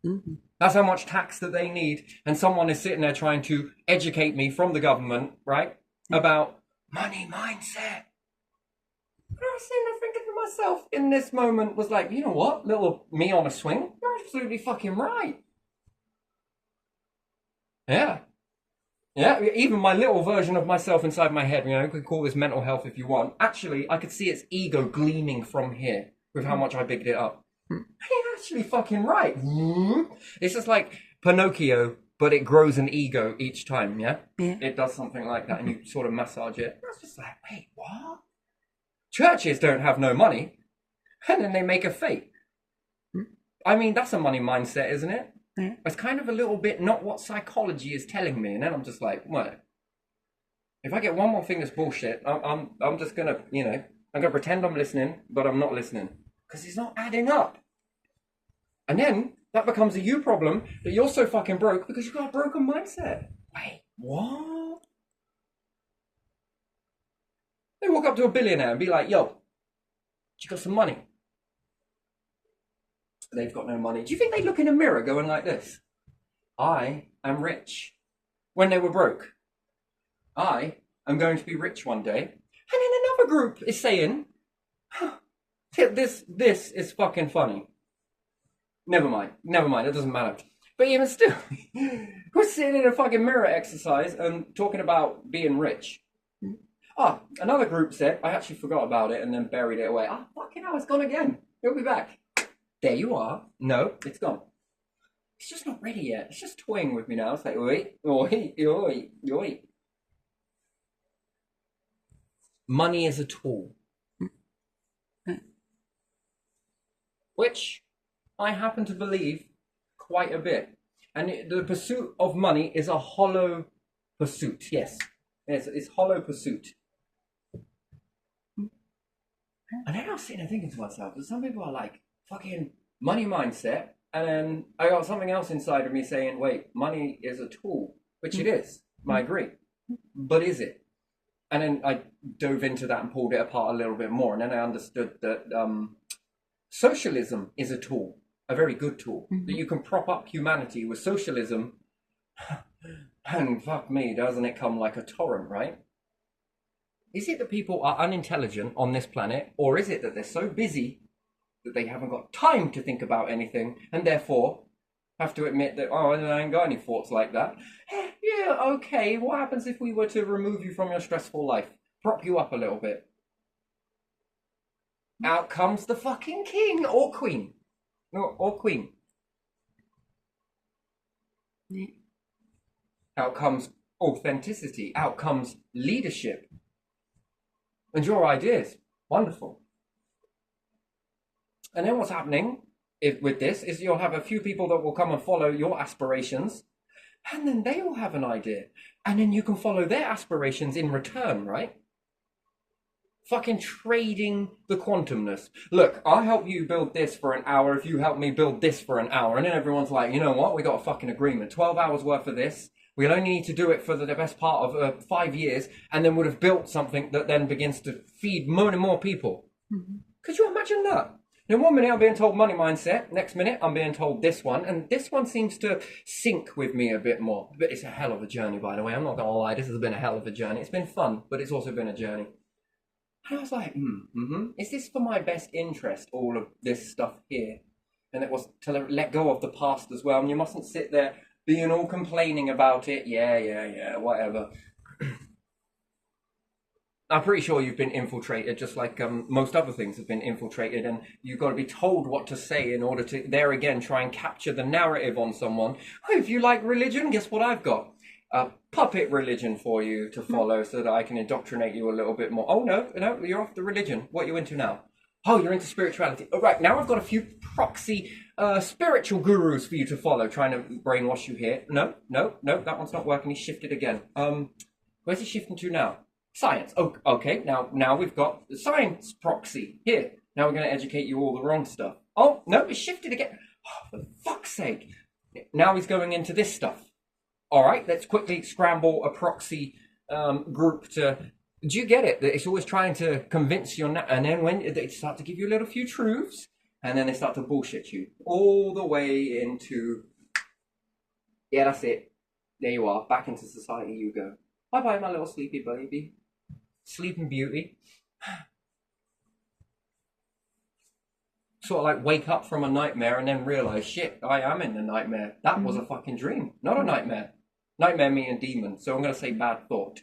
Mm-hmm. That's how much tax that they need. And someone is sitting there trying to educate me from the government, right? About money mindset. And I was sitting there thinking to myself in this moment was like, you know what? Little me on a swing. You're absolutely fucking right. Yeah. Yeah, even my little version of myself inside my head, you could call this mental health if you want. Actually, I could see its ego gleaming from here with how much I bigged it up. You're actually fucking right. It's just like Pinocchio, but it grows an ego each time, yeah? Yeah. It does something like that, and you sort of massage it. I was just like, wait, what? Churches don't have no money, and then they make a fake. I mean, that's a money mindset, isn't it? Yeah. It's kind of a little bit not what psychology is telling me, and then I'm just like, what? If I get one more thing that's bullshit, I'm just gonna, I'm gonna pretend I'm listening, but I'm not listening because it's not adding up. And then that becomes a you problem that you're so fucking broke because you've got a broken mindset. Wait, what? They walk up to a billionaire and be like, yo, you got some money? They've got no money. Do you think they look in a mirror going like this? I am rich. When they were broke. I am going to be rich one day. And then another group is saying, this is fucking funny. Never mind, it doesn't matter. But even still, we're sitting in a fucking mirror exercise and talking about being rich. Another group said, I actually forgot about it and then buried it away. Fucking hell, it's gone again. It'll be back. There you are. No, it's gone. It's just not ready yet. It's just toying with me now. It's like, oi. Money is a tool. Which I happen to believe quite a bit. And the pursuit of money is a hollow pursuit. Yes, it's hollow pursuit. And then I was sitting there thinking to myself, that some people are like, fucking money mindset, and then I got something else inside of me saying, wait, money is a tool, which it is. I agree. But is it? And then I dove into that and pulled it apart a little bit more, and then I understood that socialism is a tool, a very good tool, that you can prop up humanity with socialism, and fuck me, doesn't it come like a torrent, right? Is it that people are unintelligent on this planet, or is it that they're so busy that they haven't got time to think about anything, and therefore have to admit that, I ain't got any thoughts like that? Yeah, okay, what happens if we were to remove you from your stressful life? Prop you up a little bit. Out comes the fucking king or queen. No, or queen. Out comes authenticity. Out comes leadership. And your ideas. Wonderful. And then what's happening with this is you'll have a few people that will come and follow your aspirations, and then they will have an idea. And then you can follow their aspirations in return, right? Fucking trading the quantumness. Look, I'll help you build this for an hour if you help me build this for an hour. And then everyone's like, you know what? We got a fucking agreement. 12 hours worth of this. We'll only need to do it for the best part of 5 years, and then would have built something that then begins to feed more and more people. Could you imagine that? Now, 1 minute I'm being told money mindset, next minute I'm being told this one, and this one seems to sync with me a bit more. But it's a hell of a journey, by the way. I'm not going to lie, this has been a hell of a journey. It's been fun, but it's also been a journey. And I was like, is this for my best interest, all of this stuff here? And it was to let go of the past as well, and you mustn't sit there being all complaining about it. Yeah, whatever. I'm pretty sure you've been infiltrated, just like most other things have been infiltrated, and you've got to be told what to say in order to, there again, try and capture the narrative on someone. Oh, if you like religion, guess what I've got? A puppet religion for you to follow so that I can indoctrinate you a little bit more. Oh, no, you're off the religion. What are you into now? Oh, you're into spirituality. All right, now I've got a few proxy spiritual gurus for you to follow, trying to brainwash you here. No, that one's not working. He's shifted again. Where's he shifting to now? Science. Oh, okay, now we've got the science proxy here. Now we're going to educate you all the wrong stuff. Oh, no, it's shifted again. Oh, for fuck's sake. Now he's going into this stuff. All right, let's quickly scramble a proxy group to... Do you get it? That it's always trying to convince you, and then when they start to give you a little few truths, and then they start to bullshit you all the way into... Yeah, that's it. There you are. Back into society you go. Bye-bye, my little sleepy baby. Sleeping Beauty. Sort of like wake up from a nightmare and then realize, shit, I am in the nightmare. That was a fucking dream, not a nightmare. Nightmare meaning demon, so I'm going to say bad thought.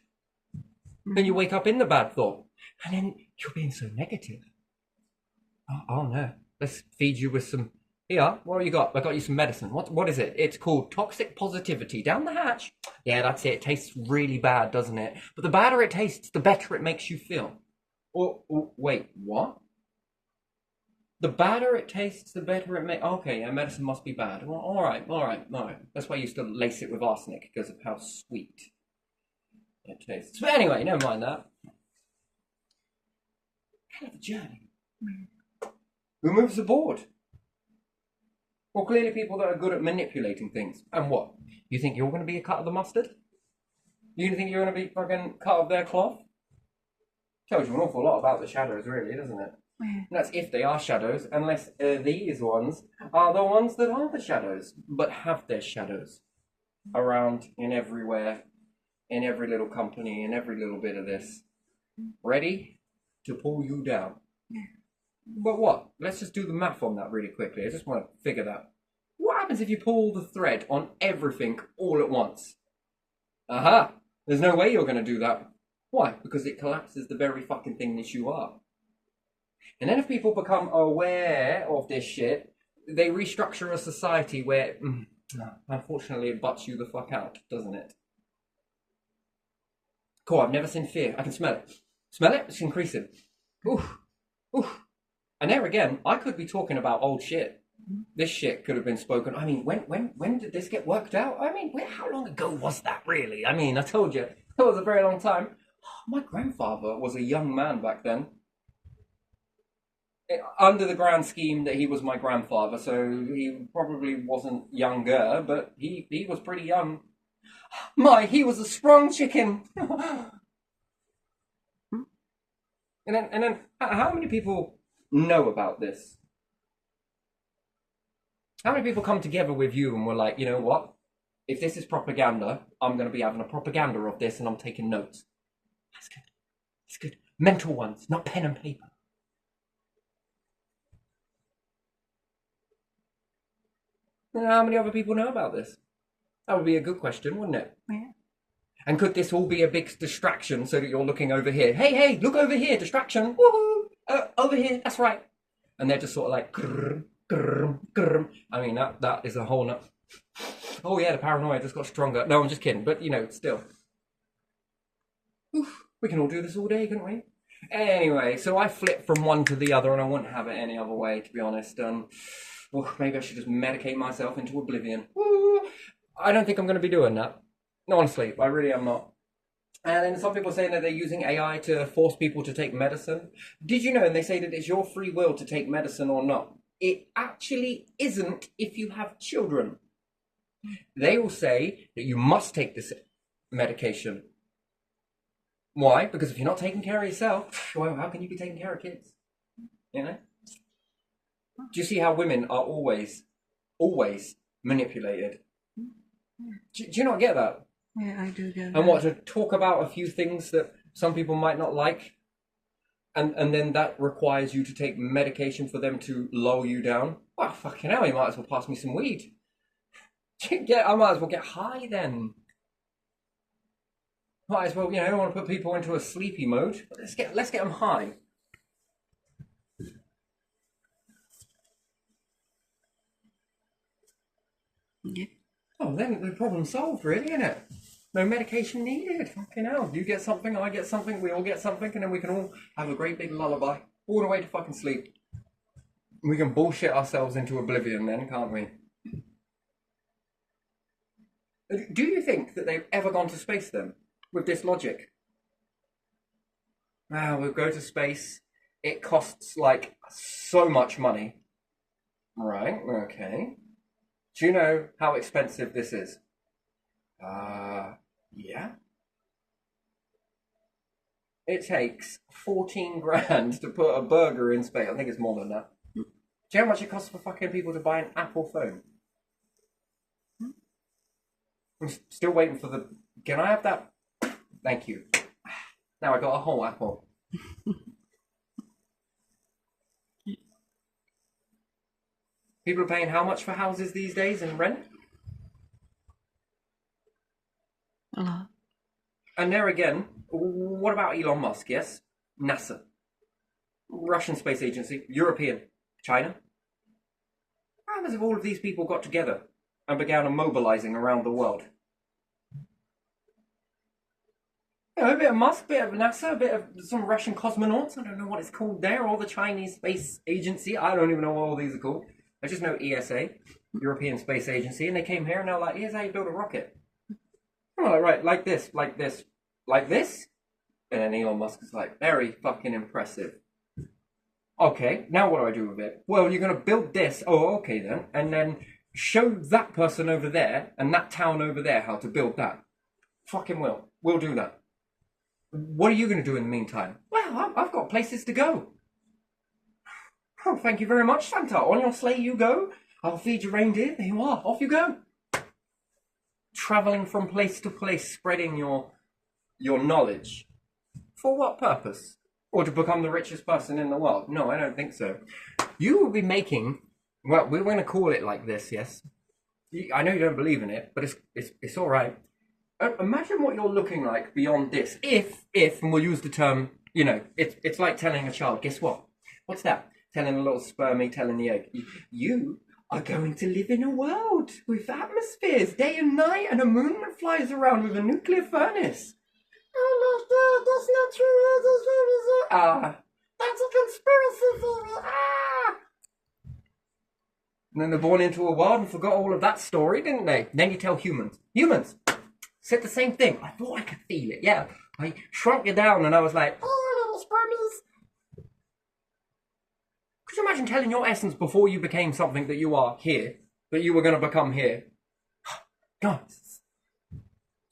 Then you wake up in the bad thought, and then you're being so negative. Oh no, let's feed you with some. Here, what have you got? I got you some medicine. What is it? It's called toxic positivity. Down the hatch. Yeah, that's it. It tastes really bad, doesn't it? But the badder it tastes, the better it makes you feel. Wait, what? The badder it tastes, the better it makes. Okay, yeah, medicine must be bad. Well, all right. That's why you used to lace it with arsenic, because of how sweet it tastes. But anyway, never mind that. Hell of a journey. Who moves the board? Well, clearly people that are good at manipulating things. And what? You think you're going to be a cut of the mustard? You think you're going to be fucking cut of their cloth? Tells you an awful lot about the shadows, really, doesn't it? And that's if they are shadows, unless these ones are the ones that are the shadows, but have their shadows around in everywhere, in every little company, in every little bit of this. Ready to pull you down. But what? Let's just do the math on that really quickly. I just want to figure that. What happens if you pull the thread on everything all at once? Aha! There's no way you're going to do that. Why? Because it collapses the very fucking thing that you are. And then if people become aware of this shit, they restructure a society where, unfortunately, it butts you the fuck out, doesn't it? Cool, I've never seen fear. I can smell it. Smell it? It's increasing. Oof. And there again, I could be talking about old shit. This shit could have been spoken. I mean, when did this get worked out? I mean, how long ago was that, really? I mean, I told you, it was a very long time. My grandfather was a young man back then. Under the grand scheme that he was my grandfather, so he probably wasn't younger, but he was pretty young. He was a strong chicken. And then, how many people know about this? How many people come together with you and were like, you know what? If this is propaganda, I'm going to be having a propaganda of this and I'm taking notes. That's good. That's good. Mental ones, not pen and paper. And how many other people know about this? That would be a good question, wouldn't it? Yeah. And could this all be a big distraction so that you're looking over here? Hey, look over here, distraction. Woohoo! Over here, that's right. And they're just sort of like, grrr, grrr, grrr. I mean, that is a whole nut. Oh yeah, the paranoia just got stronger. No, I'm just kidding, but you know, still. Oof, we can all do this all day, couldn't we? Anyway, so I flipped from one to the other and I wouldn't have it any other way, to be honest. Maybe I should just medicate myself into oblivion. I don't think I'm going to be doing that. Honestly, I really am not. And then some people are saying that they're using AI to force people to take medicine. Did you know, and they say that it's your free will to take medicine or not? It actually isn't if you have children. They will say that you must take this medication. Why? Because if you're not taking care of yourself, well, how can you be taking care of kids? You know? Do you see how women are always manipulated? Do you not get that? Yeah, I do get that. And what, to talk about a few things that some people might not like, and then that requires you to take medication for them to lull you down? Well, fucking hell, you might as well pass me some weed. I might as well get high then. Might as well, I want to put people into a sleepy mode. Let's get them high. Yeah. Oh, then the problem's solved, really, isn't it? No medication needed. Fucking hell. You get something, I get something, we all get something, and then we can all have a great big lullaby. All the way to fucking sleep. We can bullshit ourselves into oblivion then, can't we? Do you think that they've ever gone to space then, with this logic? We'll go to space. It costs, like, so much money. Right, okay. Do you know how expensive this is? Yeah. It takes 14 grand to put a burger in space. I think it's more than that. Do you know how much it costs for fucking people to buy an Apple phone? I'm still waiting for the... Can I have that? Thank you. Now I got a whole Apple. People are paying how much for houses these days in rent? A lot. And there again, what about Elon Musk? Yes, NASA, Russian Space Agency, European, China. How happens if all of these people got together and began mobilizing around the world? You know, a bit of Musk, a bit of NASA, a bit of some Russian cosmonauts. I don't know what it's called there, or the Chinese Space Agency. I don't even know what all these are called. I just know ESA, European Space Agency, and they came here and they're like, here's how you build a rocket. I'm like, right, like this, like this, like this. And then Elon Musk is like, very fucking impressive. Okay, now what do I do with it? Well, you're going to build this. Oh, okay then. And then show that person over there and that town over there how to build that. Fucking will. We'll do that. What are you going to do in the meantime? Well, I've got places to go. Oh, thank you very much, Santa. On your sleigh you go. I'll feed your reindeer. There you are. Off you go. Traveling from place to place, spreading your knowledge. For what purpose? Or to become the richest person in the world? No, I don't think so. You will be making, well, we're going to call it like this, yes? I know you don't believe in it, but it's all right. Imagine what you're looking like beyond this. If, and we'll use the term, you know, it's like telling a child, guess what? What's that? Telling a little spermie, telling the egg. You are going to live in a world with atmospheres, day and night, and a moon that flies around with a nuclear furnace. Oh my God, that's not true. That's a conspiracy theory. And then they're born into a world and forgot all of that story, didn't they? Then you tell humans. Humans said the same thing. I thought I could feel it. Yeah, I shrunk you down and I was like, oh, little spermies. Could you imagine telling your essence before you became something that you are here, that you were going to become here? God,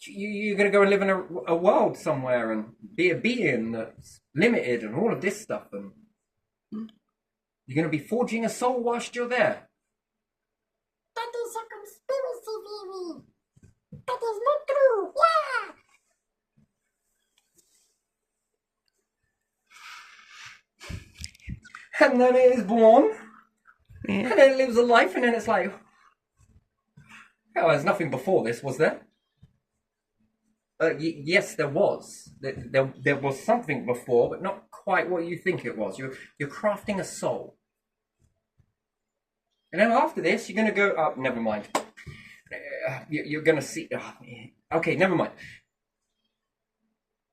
you're going to go and live in a world somewhere and be a being that's limited and all of this stuff. And you're going to be forging a soul whilst you're there. That is a conspiracy theory. That is not true. Yeah. And then it is born. Yeah. And then it lives a life, and then it's like, oh, there's nothing before this, was there? Yes, there was. There was something before, but not quite what you think it was. You're crafting a soul. And then after this, you're going to go up. Never mind. You're going to see. Okay, never mind.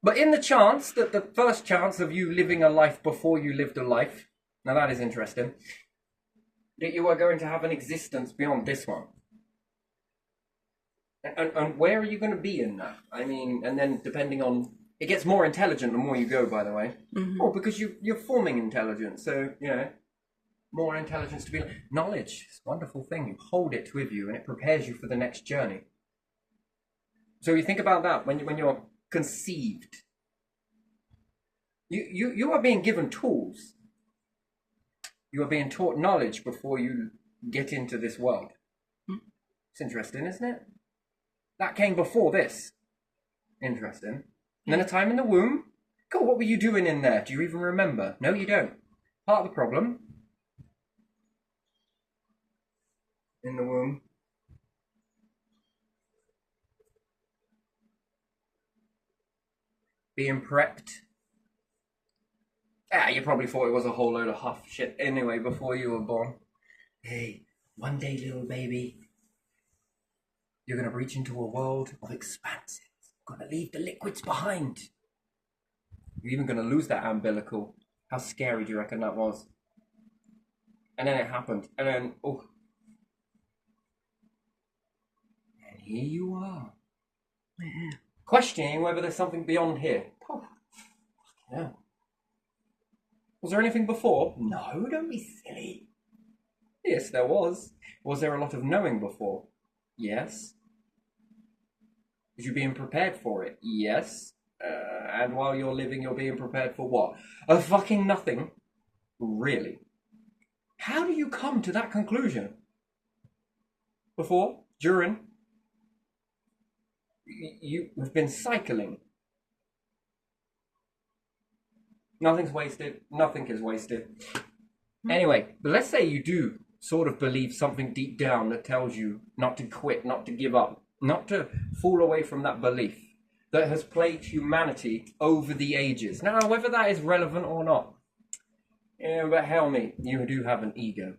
But in the chance that the first chance of you living a life before you lived a life, now that is interesting, that you are going to have an existence beyond this one. And where are you going to be in that? I mean, and then depending on, it gets more intelligent the more you go, by the way. Mm-hmm. Oh, because you're forming intelligence, so, you know, more intelligence to be, knowledge, it's a wonderful thing. You hold it with you and it prepares you for the next journey. So you think about that when you're conceived. You are being given tools. You are being taught knowledge before you get into this world. It's interesting, isn't it? That came before this. Interesting. And then a time in the womb. God, what were you doing in there? Do you even remember? No, you don't. Part of the problem. In the womb. Being prepped. You probably thought it was a whole load of huff shit anyway before you were born. Hey, one day, little baby, you're going to reach into a world of expanses. You're going to leave the liquids behind. You're even going to lose that umbilical. How scary do you reckon that was? And then it happened. And then, oh. And here you are. Yeah. Questioning whether there's something beyond here. Oh, yeah. Was there anything before? No, don't be silly. Yes, there was. Was there a lot of knowing before? Yes. Was you being prepared for it? Yes. And while you're living, you're being prepared for what? A fucking nothing? Really? How do you come to that conclusion? Before? During? You have been cycling. Nothing's wasted. Nothing is wasted. Anyway, but let's say you do sort of believe something deep down that tells you not to quit, not to give up, not to fall away from that belief. that has plagued humanity over the ages. Now, whether that is relevant or not, but hell me, you do have an ego.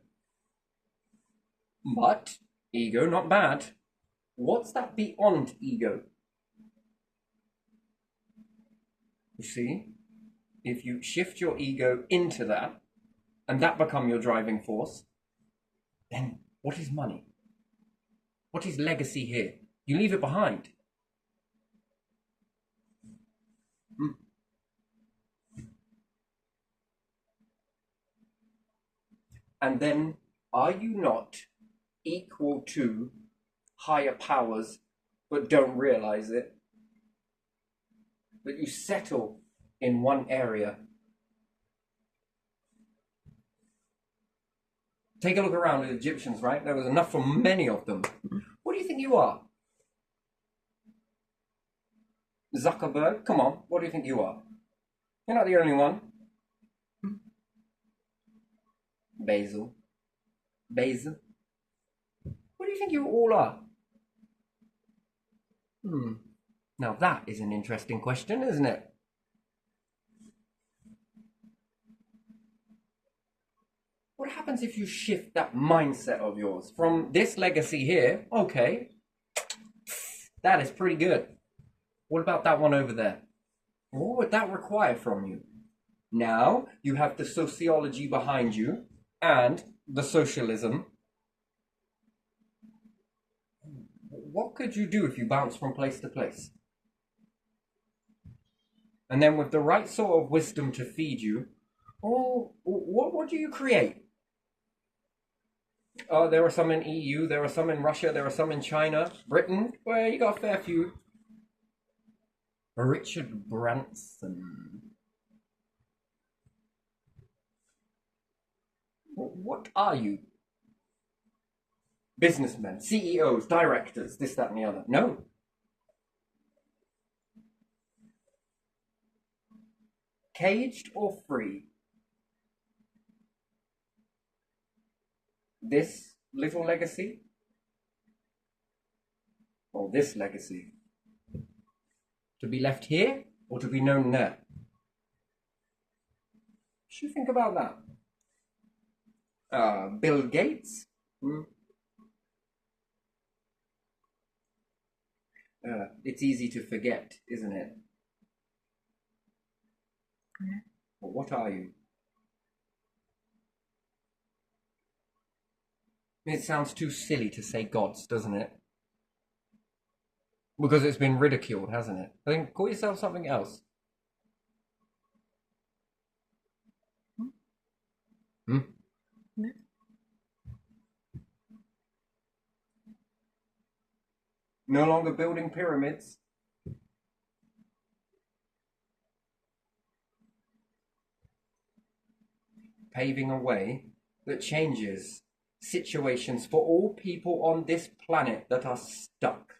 But ego, not bad. What's that beyond ego? You see, if you shift your ego into that, and that become your driving force, then what is money? What is legacy here? You leave it behind. And then, are you not equal to higher powers, but don't realize it? But you settle in one area. Take a look around the Egyptians, right? There was enough for many of them. What do you think you are? Zuckerberg? Come on, what do you think you are? You're not the only one. Basil? What do you think you all are? Now that is an interesting question, isn't it? What happens if you shift that mindset of yours from this legacy here? Okay, that is pretty good. What about that one over there? What would that require from you? Now you have the sociology behind you and the socialism. What could you do if you bounce from place to place? And then with the right sort of wisdom to feed you, what do you create? There are some in EU, there are some in Russia, there are some in China. Britain, well, you got a fair few. Richard Branson. What are you? Businessmen, CEOs, directors, this, that, and the other. No. Caged or free? This little legacy? Or this legacy? To be left here or to be known there? Should you think about that? Bill Gates? It's easy to forget, isn't it? Yeah. But what are you? It sounds too silly to say gods, doesn't it? Because it's been ridiculed, hasn't it? I think call yourself something else. Yeah. No longer building pyramids. Paving a way that changes situations for all people on this planet that are stuck.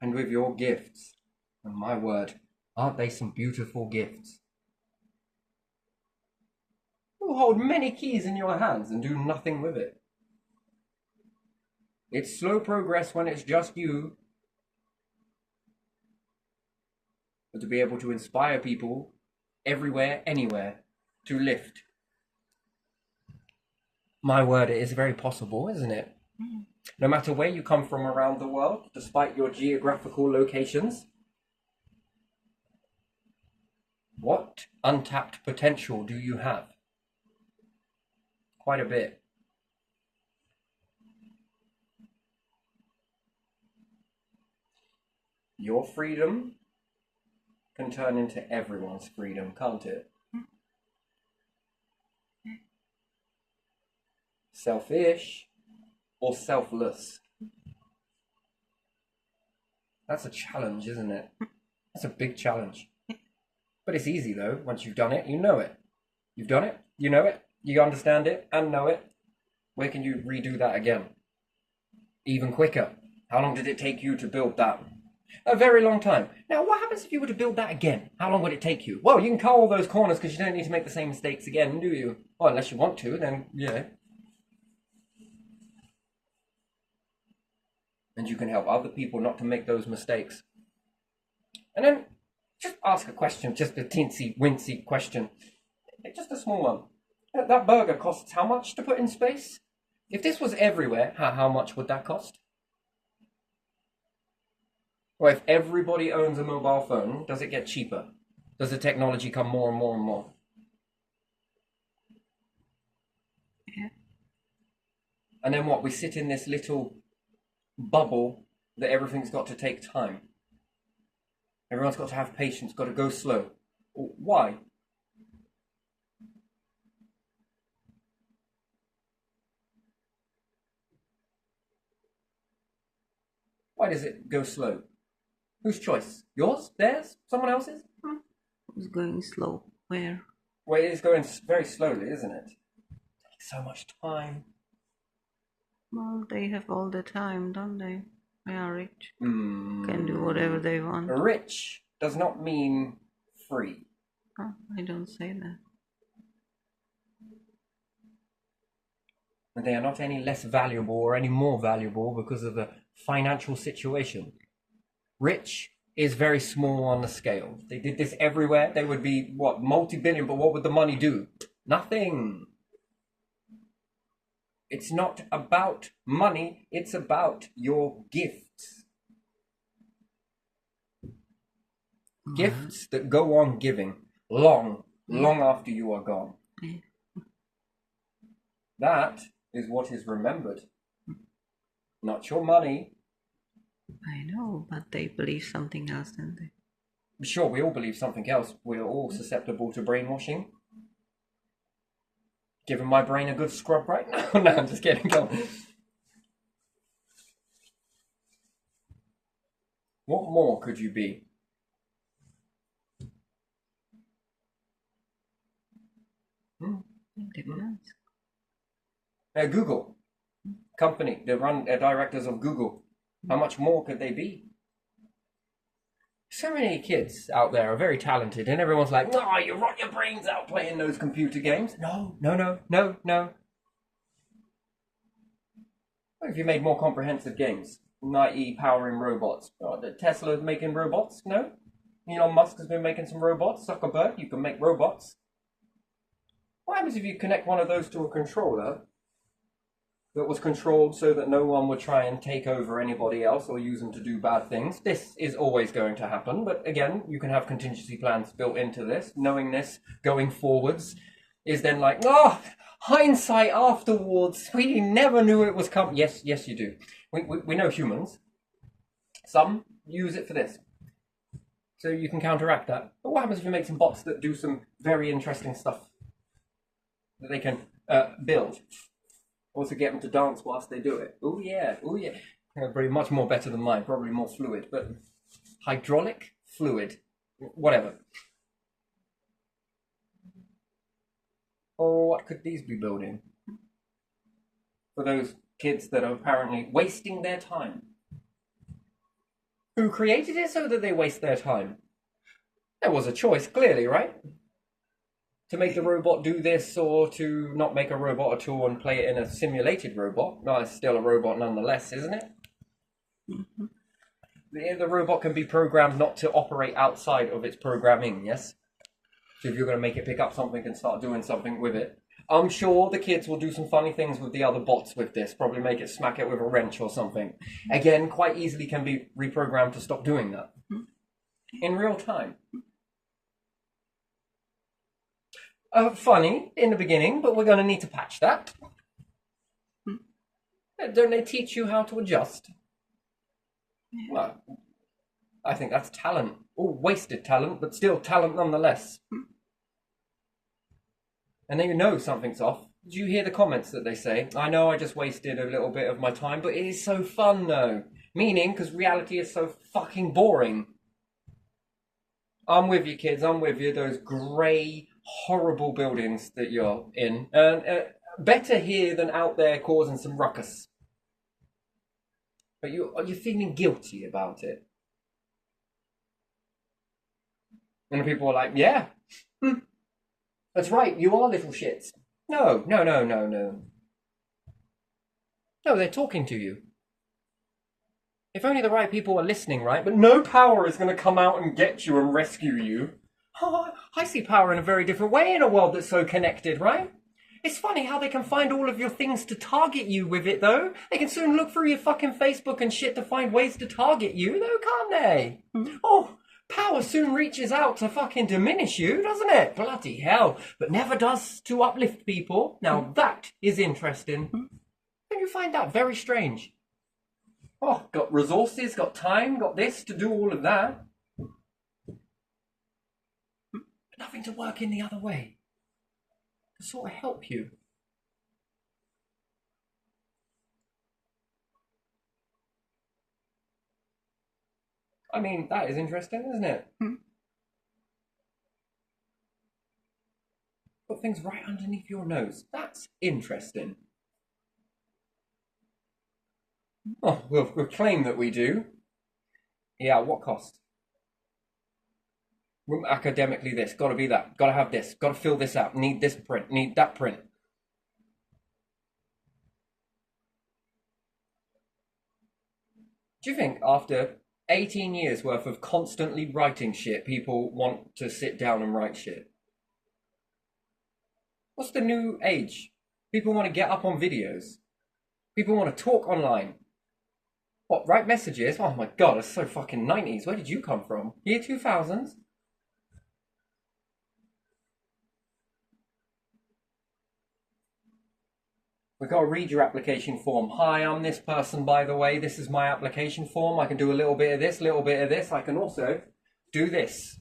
And with your gifts, and my word, aren't they some beautiful gifts? You hold many keys in your hands and do nothing with it. It's slow progress when it's just you. But to be able to inspire people everywhere, anywhere, to lift. My word, it is very possible, isn't it? No matter where you come from around the world, despite your geographical locations, what untapped potential do you have? Quite a bit. Your freedom can turn into everyone's freedom, can't it? Selfish or selfless? That's a challenge, isn't it? That's a big challenge. But it's easy though. Once you've done it, you know it. You've done it, you know it, you understand it and know it. Where can you redo that again? Even quicker. How long did it take you to build that? A very long time. Now, what happens if you were to build that again? How long would it take you? Well, you can cut all those corners because you don't need to make the same mistakes again, do you? Well, unless you want to, then yeah. And you can help other people not to make those mistakes. And then just ask a question, just a teensy wincy question. Just a small one. That burger costs how much to put in space? If this was everywhere, how much would that cost? Or if everybody owns a mobile phone, does it get cheaper? Does the technology come more and more and more? Yeah. And then what? We sit in this little bubble that everything's got to take time. Everyone's got to have patience, got to go slow. Why? Why does it go slow? Whose choice? Yours? Theirs? Someone else's? Who's going slow? Where? Well, it is going very slowly, isn't it? It takes so much time. Well, they have all the time, don't they? They are rich. Mm. Can do whatever they want. Rich does not mean free. Oh, I don't say that. And they are not any less valuable or any more valuable because of the financial situation. Rich is very small on the scale. If they did this everywhere, they would be, what, multi-billion, but what would the money do? Nothing. It's not about money, it's about your gifts. Gifts that go on giving long after you are gone. Yeah. That is what is remembered. Not your money. I know, but they believe something else, don't they? Sure, we all believe something else. We're all susceptible to brainwashing. Giving my brain a good scrub, right? No, I'm just kidding. Go on. What more could you be? It depends. Google company, the directors of Google. How much more could they be? So many kids out there are very talented, and everyone's like, "No, you rot your brains out playing those computer games." No. What if you made more comprehensive games, i.e., powering robots? Tesla's making robots. No, Elon Musk has been making some robots. Zuckerberg, you can make robots. What happens if you connect one of those to a controller that was controlled so that no one would try and take over anybody else or use them to do bad things? This is always going to happen, but again, you can have contingency plans built into this. Knowing this going forwards is then like, hindsight afterwards, we never knew it was coming. Yes, you do. We know humans. Some use it for this. So you can counteract that. But what happens if you make some bots that do some very interesting stuff that they can build? Also get them to dance whilst they do it. Oh yeah. Probably much more better than mine, probably more fluid, but hydraulic, fluid, whatever. Or what could these be building? For those kids that are apparently wasting their time. Who created it so that they waste their time? There was a choice, clearly, right? To make the robot do this or to not make a robot at all and play it in a simulated robot. No, it's still a robot nonetheless, isn't it? Mm-hmm. The robot can be programmed not to operate outside of its programming, yes? So if you're going to make it pick up something and start doing something with it, I'm sure the kids will do some funny things with the other bots with this, probably make it smack it with a wrench or something. Again, quite easily can be reprogrammed to stop doing that. In real time. Funny in the beginning, but we're going to need to patch that. Don't they teach you how to adjust? Well, I think that's talent. Oh, wasted talent, but still talent nonetheless. And then you know something's off. Did you hear the comments that they say? I know I just wasted a little bit of my time, but it is so fun though. Meaning, because reality is so fucking boring. I'm with you, kids. I'm with you. Those grey, horrible buildings that you're in. Better here than out there causing some ruckus. But you're feeling guilty about it. And people are like, yeah, that's right, you are little shits. No. No, they're talking to you. If only the right people are listening, right? But no power is going to come out and get you and rescue you. Oh, I see power in a very different way in a world that's so connected, right? It's funny how they can find all of your things to target you with it, though. They can soon look through your fucking Facebook and shit to find ways to target you, though, can't they? Oh, power soon reaches out to fucking diminish you, doesn't it? Bloody hell. But never does to uplift people. Now that is interesting. Don't you find that very strange? Oh, got resources, got time, got this to do all of that. But nothing to work in the other way. To sort of help you. I mean, that is interesting, isn't it? Put things right underneath your nose. That's interesting. Oh, we'll claim that we do. Yeah, what cost? Academically this, gotta be that, gotta have this, gotta fill this out, need this print, need that print. Do you think after 18 years worth of constantly writing shit, people want to sit down and write shit? What's the new age? People want to get up on videos. People want to talk online. What, write messages? Oh my god, it's so fucking 90s. Where did you come from? Year 2000s? We've got to read your application form. Hi, I'm this person, by the way. This is my application form. I can do a little bit of this, little bit of this. I can also do this.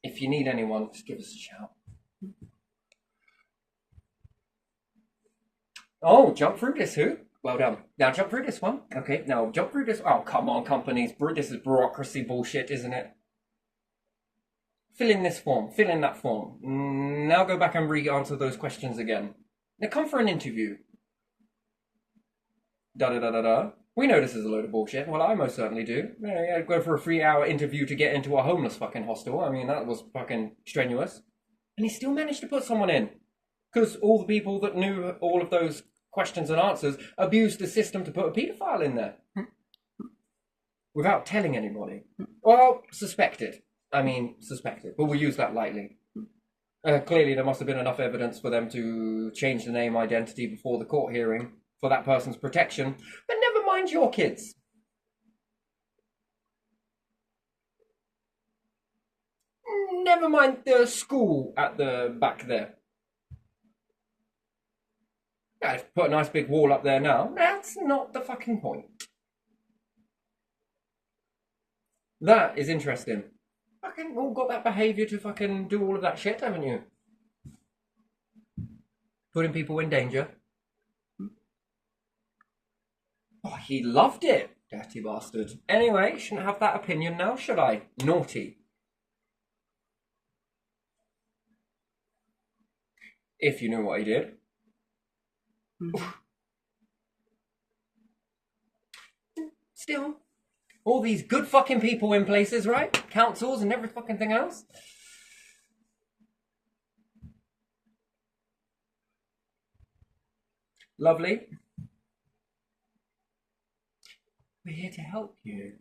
If you need anyone, just give us a shout. Oh, jump through this hoop. Well done. Now jump through this one. Okay, now jump through this. Oh, come on, companies. This is bureaucracy bullshit, isn't it? Fill in this form. Fill in that form. Now go back and re-answer those questions again. Now come for an interview. Da-da-da-da-da. We know this is a load of bullshit. Well, I most certainly do. Yeah, go for a 3-hour interview to get into a homeless fucking hostel. I mean, that was fucking strenuous. And he still managed to put someone in. Because all the people that knew all of those questions and answers abused the system to put a paedophile in there. Without telling anybody. Well, suspected. I mean, suspected. But we'll use that lightly. Clearly, there must have been enough evidence for them to change the name identity before the court hearing for that person's protection. But never mind your kids. Never mind the school at the back there. I've put a nice big wall up there now. That's not the fucking point. That is interesting. Fucking all got that behaviour to fucking do all of that shit, haven't you? Putting people in danger. Oh, he loved it, dirty bastard. Anyway, shouldn't have that opinion now, should I? Naughty. If you knew what he did. Still, all these good fucking people in places, right? Councils and every fucking thing else. Lovely. We're here to help you.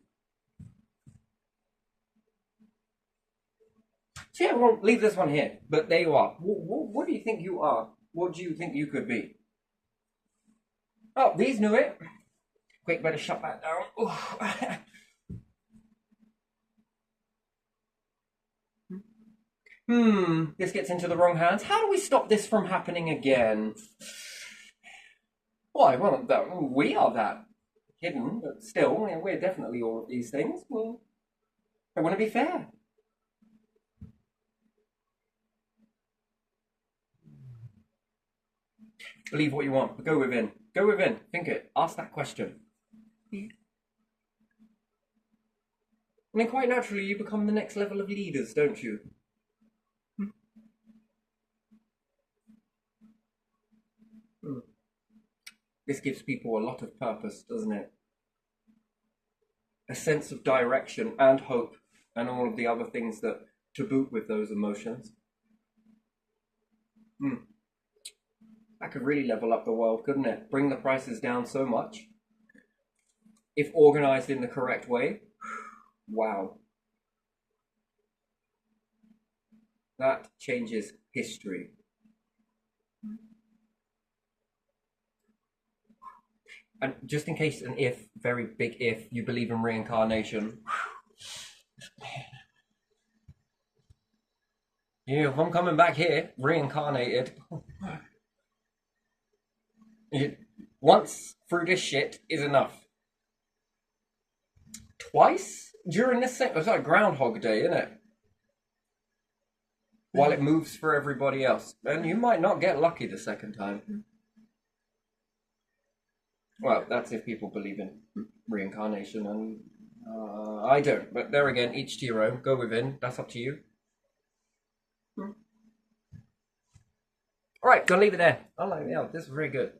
So yeah, we'll leave this one here. But there you are. What do you think you are? What do you think you could be? Oh, these knew it. Quick, better shut that down. This gets into the wrong hands. How do we stop this from happening again? Why? Well, we are that hidden, but still, we're definitely all of these things. Well, I want to be fair. Believe what you want, but go within. Go within. Think it. Ask that question. I mean, quite naturally, you become the next level of leaders, don't you? This gives people a lot of purpose, doesn't it? A sense of direction and hope and all of the other things that to boot with those emotions. That could really level up the world, couldn't it? Bring the prices down so much. if organized in the correct way, wow. That changes history. And just in case an if, very big if, you believe in reincarnation. Yeah, if I'm coming back here, reincarnated. Once through this shit is enough. Twice during this thing? It's like Groundhog Day, isn't it? While it moves for everybody else. And you might not get lucky the second time. Well, that's if people believe in reincarnation, and I don't. But there again, each to your own. Go within. That's up to you. All right, gonna leave it there. Oh, yeah, this is very good.